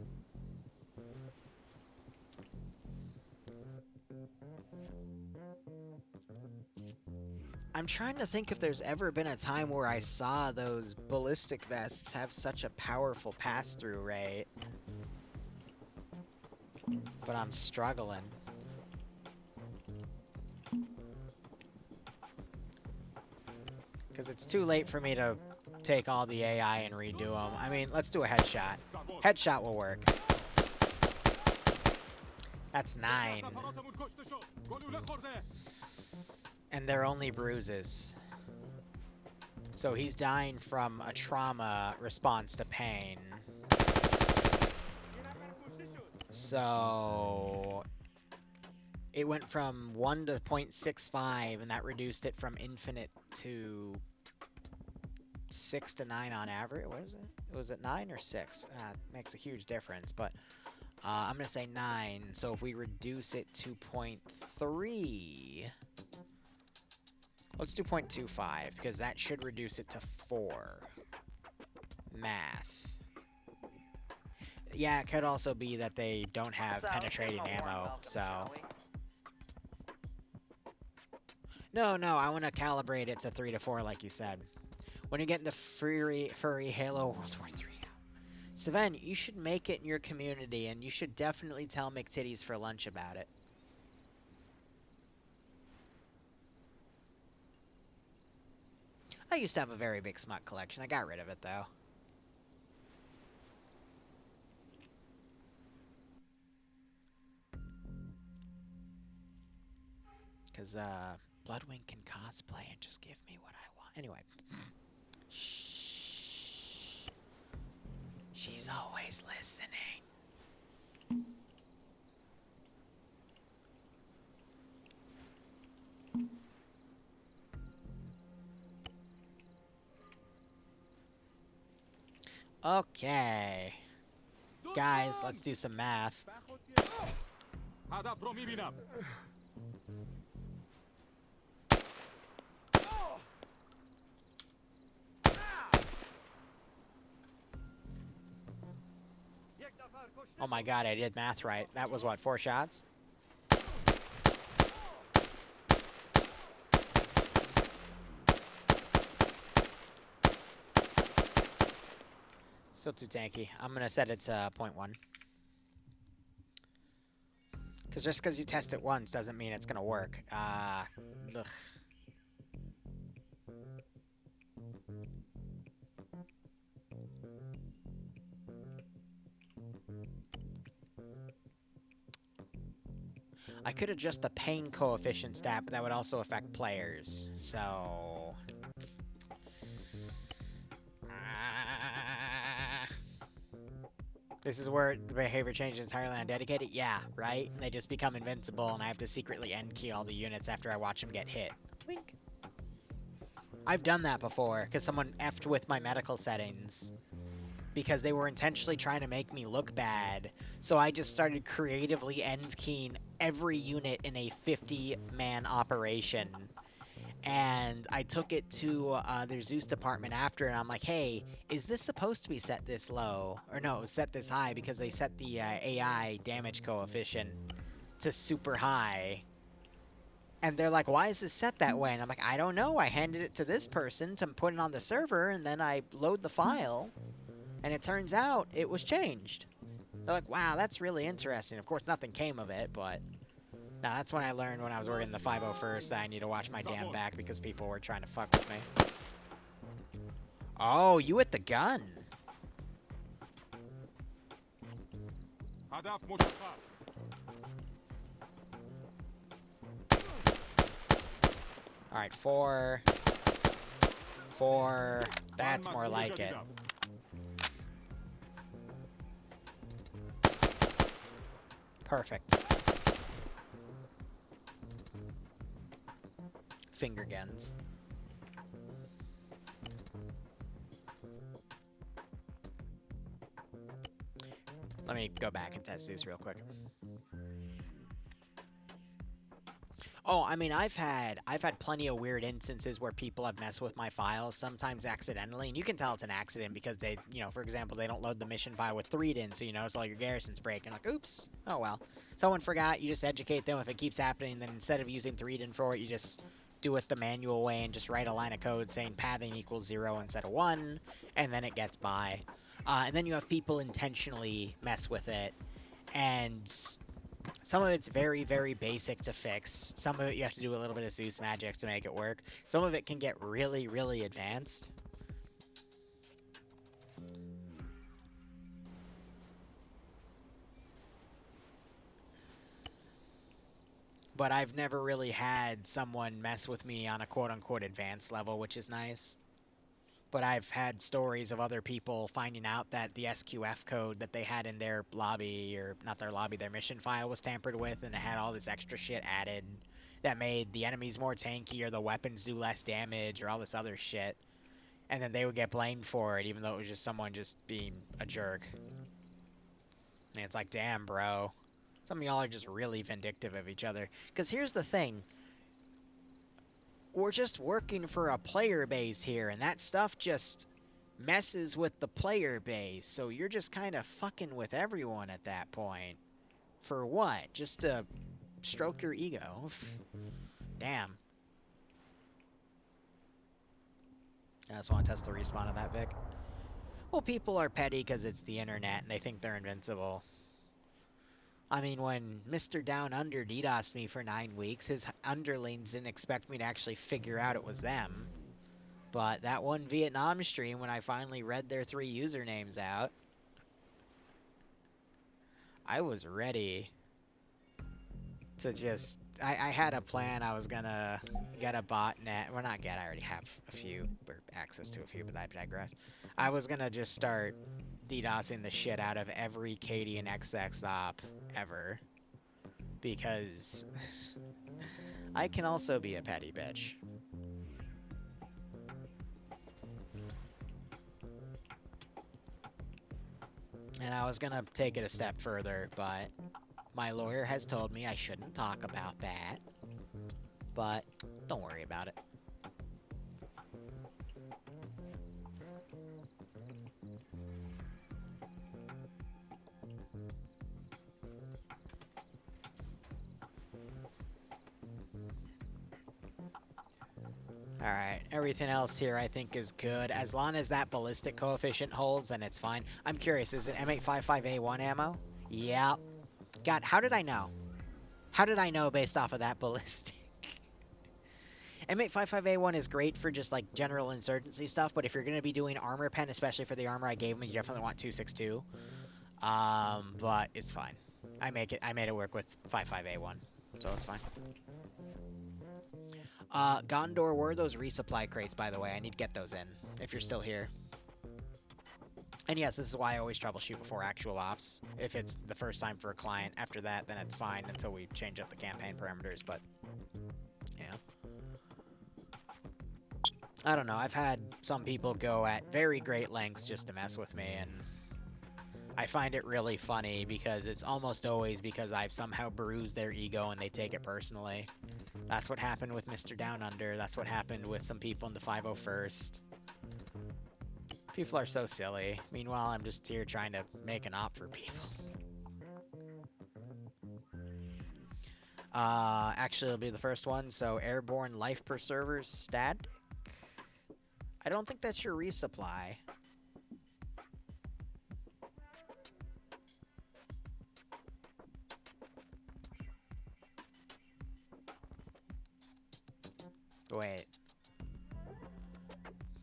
I'm trying to think if there's ever been a time where I saw those ballistic vests have such a powerful pass-through rate. But I'm struggling. Because it's too late for me to take all the AI and redo them. I mean, let's do a headshot. Headshot will work. That's 9. And they're only bruises. So he's dying from a trauma response to pain. So it went from 1 to 0.65, and that reduced it from infinite to 6 to 9 on average. What is it? Was it 9 or 6? Makes a huge difference, but I'm going to say 9. So if we reduce it to 0.3, let's do 0.25, because that should reduce it to 4. Math. Yeah, it could also be that they don't have penetrating ammo, so... No, I want to calibrate it to 3 to 4, like you said. When you get in the furry Halo World War 3. Sven, you should make it in your community, and you should definitely tell McTitties for lunch about it. I used to have a very big smut collection. I got rid of it, though. Because, Bloodwing can cosplay and just give me what I want. Anyway. Shh. She's always listening. Okay. Guys, let's do some math. Oh my god, I did math right. That was what, 4 shots? Still too tanky. I'm gonna set it to 0.1. Because just because you test it once doesn't mean it's gonna work. Ugh. I could adjust the pain coefficient stat, but that would also affect players. So... This is where the behavior changes entirely on dedicated? Yeah, right? And they just become invincible, and I have to secretly end key all the units after I watch them get hit. Wink. I've done that before, because someone effed with my medical settings. Because they were intentionally trying to make me look bad. So I just started creatively end keying every unit in a 50-man operation. And I took it to their Zeus department after, and I'm like, hey, is this supposed to be set this low? Or no, set this high, because they set the AI damage coefficient to super high. And they're like, why is this set that way? And I'm like, I don't know. I handed it to this person to put it on the server, and then I load the file. And it turns out it was changed. They're like, wow, that's really interesting. Of course, nothing came of it, but... No, that's when I learned when I was working the 501st that I need to watch my damn back because people were trying to fuck with me. Oh, you with the gun. Alright, 4. 4. That's more like it. Perfect. Finger guns. Let me go back and test Zeus real quick. Oh, I mean, I've had plenty of weird instances where people have messed with my files, sometimes accidentally, and you can tell it's an accident because they, you know, for example, they don't load the mission file with 3'd in, so you notice all your garrisons break, and like, oops, oh well. Someone forgot, you just educate them. If it keeps happening, then instead of using 3'd in for it, you just do it the manual way and just write a line of code saying pathing equals 0 instead of 1, and then it gets by. And then you have people intentionally mess with it, and some of it's very, very basic to fix. Some of it you have to do a little bit of Zeus magic to make it work. Some of it can get really, really advanced. But I've never really had someone mess with me on a quote-unquote advanced level, which is nice. But I've had stories of other people finding out that the SQF code that they had in their lobby, or not their lobby, their mission file was tampered with, and it had all this extra shit added that made the enemies more tanky, or the weapons do less damage, or all this other shit. And then they would get blamed for it, even though it was just someone just being a jerk. And it's like, damn, bro. Some of y'all are just really vindictive of each other. Because here's the thing. We're just working for a player base here, and that stuff just messes with the player base. So you're just kind of fucking with everyone at that point. For what? Just to stroke your ego? Damn. I just want to test the respawn of that Vic. Well, people are petty because it's the internet and they think they're invincible. I mean, when Mr. Down Under DDoSed me for 9 weeks, his underlings didn't expect me to actually figure out it was them. But that one Vietnam stream, when I finally read their 3 usernames out, I was ready to just... I had a plan. I was gonna get a botnet. Well, not get. I already have a few, or access to a few, but I digress. I was gonna just start DDoSing the shit out of every Katie and XX op ever. Because I can also be a petty bitch. And I was gonna take it a step further, but my lawyer has told me I shouldn't talk about that. But don't worry about it. Alright, everything else here I think is good. As long as that ballistic coefficient holds, then it's fine. I'm curious, is it M855A1 ammo? Yep. God, how did I know? How did I know based off of that ballistic? M855A1 is great for just like general insurgency stuff, but if you're going to be doing armor pen, especially for the armor I gave him, you definitely want 262. But it's fine. I made it work with 55A1, so it's fine. Gondor, where are those resupply crates, by the way? I need to get those in, if you're still here. And yes, this is why I always troubleshoot before actual ops. If it's the first time for a client, after that, then it's fine until we change up the campaign parameters, but... yeah. I don't know, I've had some people go at very great lengths just to mess with me, and... I find it really funny because it's almost always because I've somehow bruised their ego and they take it personally. That's what happened with Mr. Down Under. That's what happened with some people in the 501st. People are so silly. Meanwhile, I'm just here trying to make an op for people. Actually, it'll be the first one. So, airborne life preservers static? I don't think that's your resupply. Wait.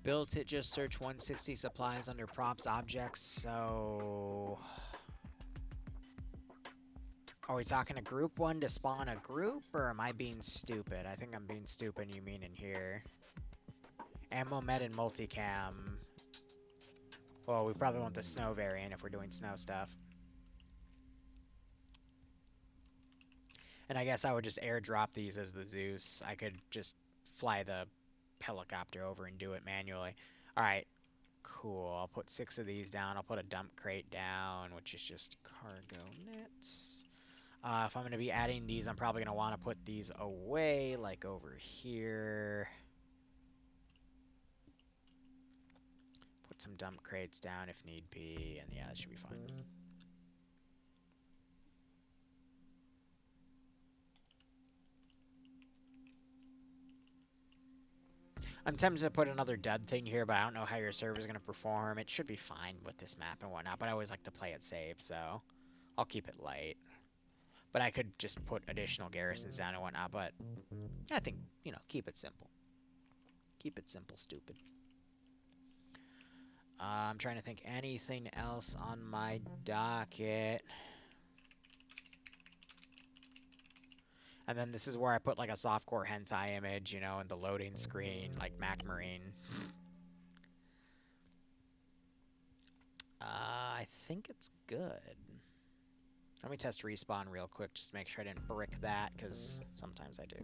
Built it, just search 160 supplies under props objects, so... Are we talking a group one to spawn a group, or am I being stupid? I think I'm being stupid, you mean in here. Ammo med and multicam. Well, we probably want the snow variant if we're doing snow stuff. And I guess I would just airdrop these as the Zeus. I could just fly the helicopter over and do it manually. Alright, cool. I'll put 6 of these down. I'll put a dump crate down, which is just cargo nets. If I'm going to be adding these, I'm probably going to want to put these away, like over here. Put some dump crates down if need be, and yeah, that should be fine. I'm tempted to put another dud thing here, but I don't know how your server is going to perform. It should be fine with this map and whatnot, but I always like to play it safe, so I'll keep it light. But I could just put additional garrisons down and whatnot, but I think, you know, keep it simple. Keep it simple, stupid. I'm trying to think anything else on my docket. And then this is where I put like a softcore hentai image, you know, in the loading screen, like Mac Marine. I think it's good. Let me test respawn real quick just to make sure I didn't brick that, because sometimes I do.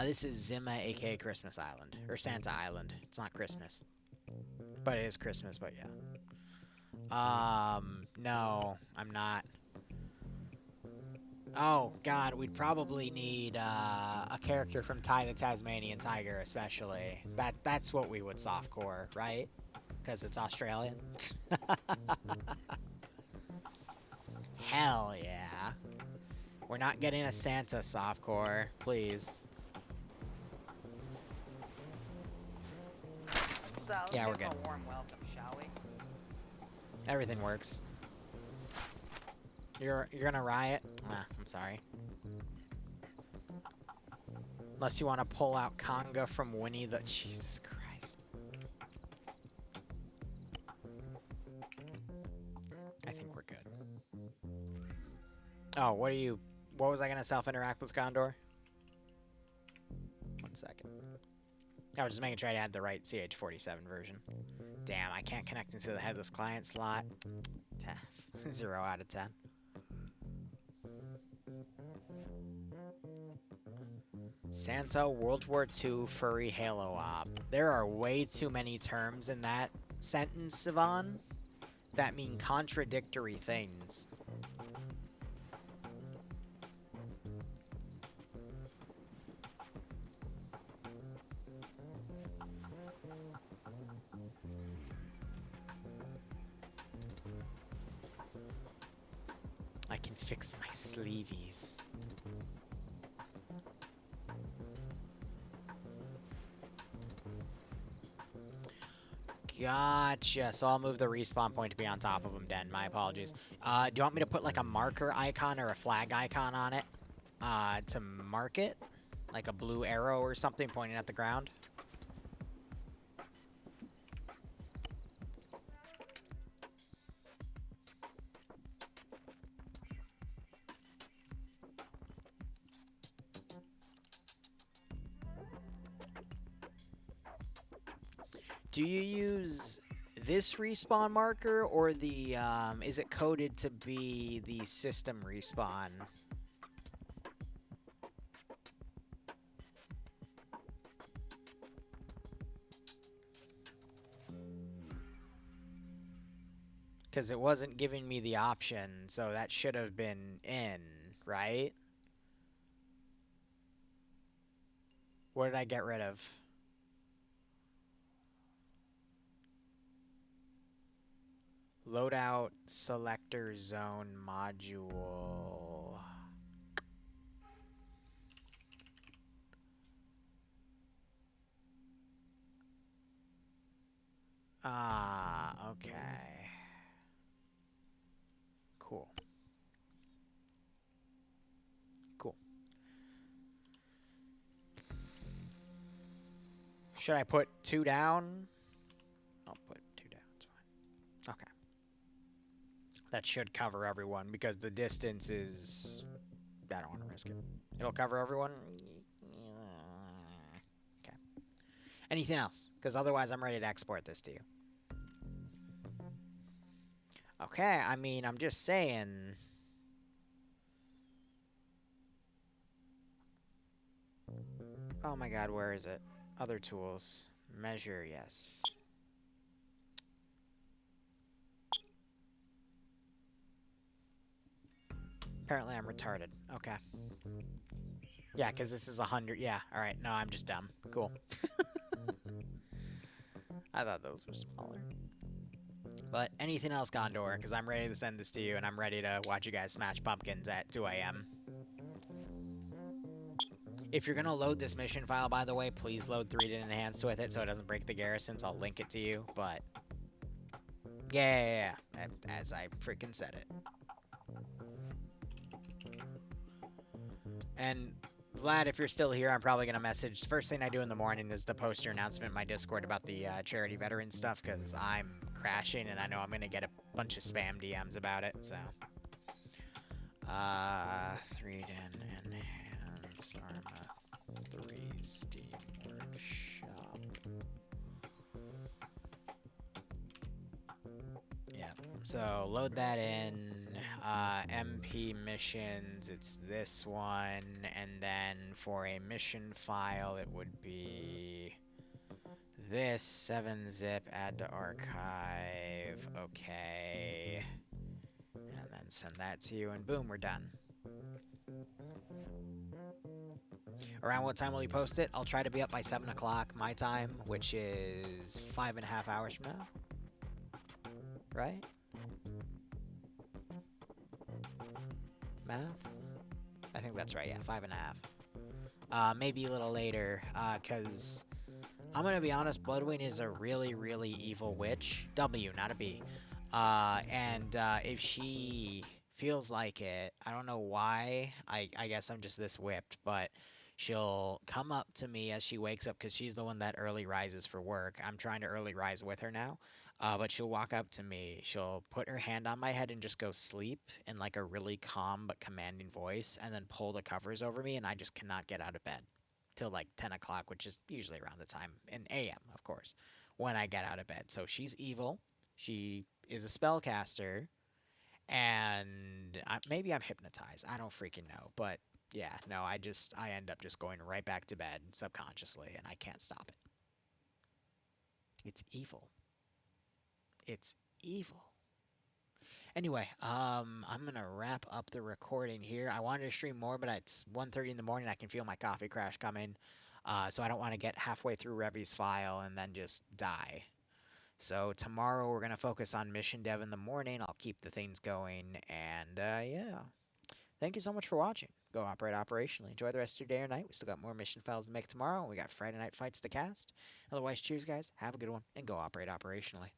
This is Zima, aka Christmas Island. Or Santa Island. It's not Christmas. But it is Christmas, but yeah. No, I'm not. Oh, God, we'd probably need a character from Ty the Tasmanian Tiger, especially. That's what we would softcore, right? Because it's Australian. Hell yeah. We're not getting a Santa softcore, please. let's Yeah, we're give him good. a warm welcome, shall we? Everything works. You're gonna riot? I'm sorry. Unless you want to pull out Conga from Winnie the... Jesus Christ. I think we're good. Oh, what are you... What was I gonna self-interact with Gondor? 1 second. I was just making sure I had the right CH47 version. Damn, I can't connect into the headless client slot. 0 out of 10. Santo World War II furry Halo op. There are way too many terms in that sentence, Sivan, that mean contradictory things. I can fix my sleeveys. Gotcha. So I'll move the respawn point to be on top of them, Den. My apologies. Do you want me to put like a marker icon or a flag icon on it to mark it? Like a blue arrow or something pointing at the ground? Do you use this respawn marker or the, is it coded to be the system respawn? Because it wasn't giving me the option, so that should have been in, right? What did I get rid of? Loadout selector zone module. Ah, okay. Cool. Cool. Should I put 2 down? I'll put 2 down, it's fine. Okay. That should cover everyone because the distance is... I don't want to risk it. It'll cover everyone? Okay. Anything else? Because otherwise I'm ready to export this to you. Okay, I mean, I'm just saying... Oh my god, where is it? Other tools. Measure, yes. Apparently I'm retarded. Okay. Yeah, because this is 100. Yeah, alright. No, I'm just dumb. Cool. I thought those were smaller. But anything else, Gondor? Because I'm ready to send this to you, and I'm ready to watch you guys smash pumpkins at 2 a.m. If you're going to load this mission file, by the way, please load 3D Enhanced with it so it doesn't break the garrisons. I'll link it to you, but... Yeah. As I freaking said it. And... Vlad, if you're still here, I'm probably going to message... First thing I do in the morning is to post your announcement in my Discord about the charity veteran stuff, because I'm crashing, and I know I'm going to get a bunch of spam DMs about it, so... 3D Enhanced Arma 3 Steam Workshop. Yeah, so load that in. MP missions, it's this one, and then for a mission file, it would be this 7-zip, add to archive, okay, and then send that to you, and boom, we're done. Around what time will you post it? I'll try to be up by 7 o'clock my time, which is 5.5 hours from now, right? Math? I think that's right, yeah, 5.5. Maybe a little later, because I'm gonna be honest, Bloodwing is a really, really evil witch. W, not a B. And if she feels like it, I don't know why. I guess I'm just this whipped, but she'll come up to me as she wakes up because she's the one that early rises for work. I'm trying to early rise with her now. But she'll walk up to me. She'll put her hand on my head and just go sleep in like a really calm but commanding voice, and then pull the covers over me, and I just cannot get out of bed till like 10 o'clock, which is usually around the time in AM, of course, when I get out of bed. So she's evil. She is a spellcaster, and maybe I'm hypnotized. I don't freaking know, but yeah, no, I end up just going right back to bed subconsciously, and I can't stop it. It's evil. It's evil. Anyway, I'm gonna wrap up the recording here. I wanted to stream more, but it's 1:30 in the morning. I can feel my coffee crash coming, so I don't want to get halfway through Revy's file and then just die. So tomorrow we're gonna focus on mission dev in the morning. I'll keep the things going, and yeah. Thank you so much for watching. Go operate operationally. Enjoy the rest of your day or night. We still got more mission files to make tomorrow. We got Friday night fights to cast. Otherwise, cheers, guys. Have a good one, and go operate operationally.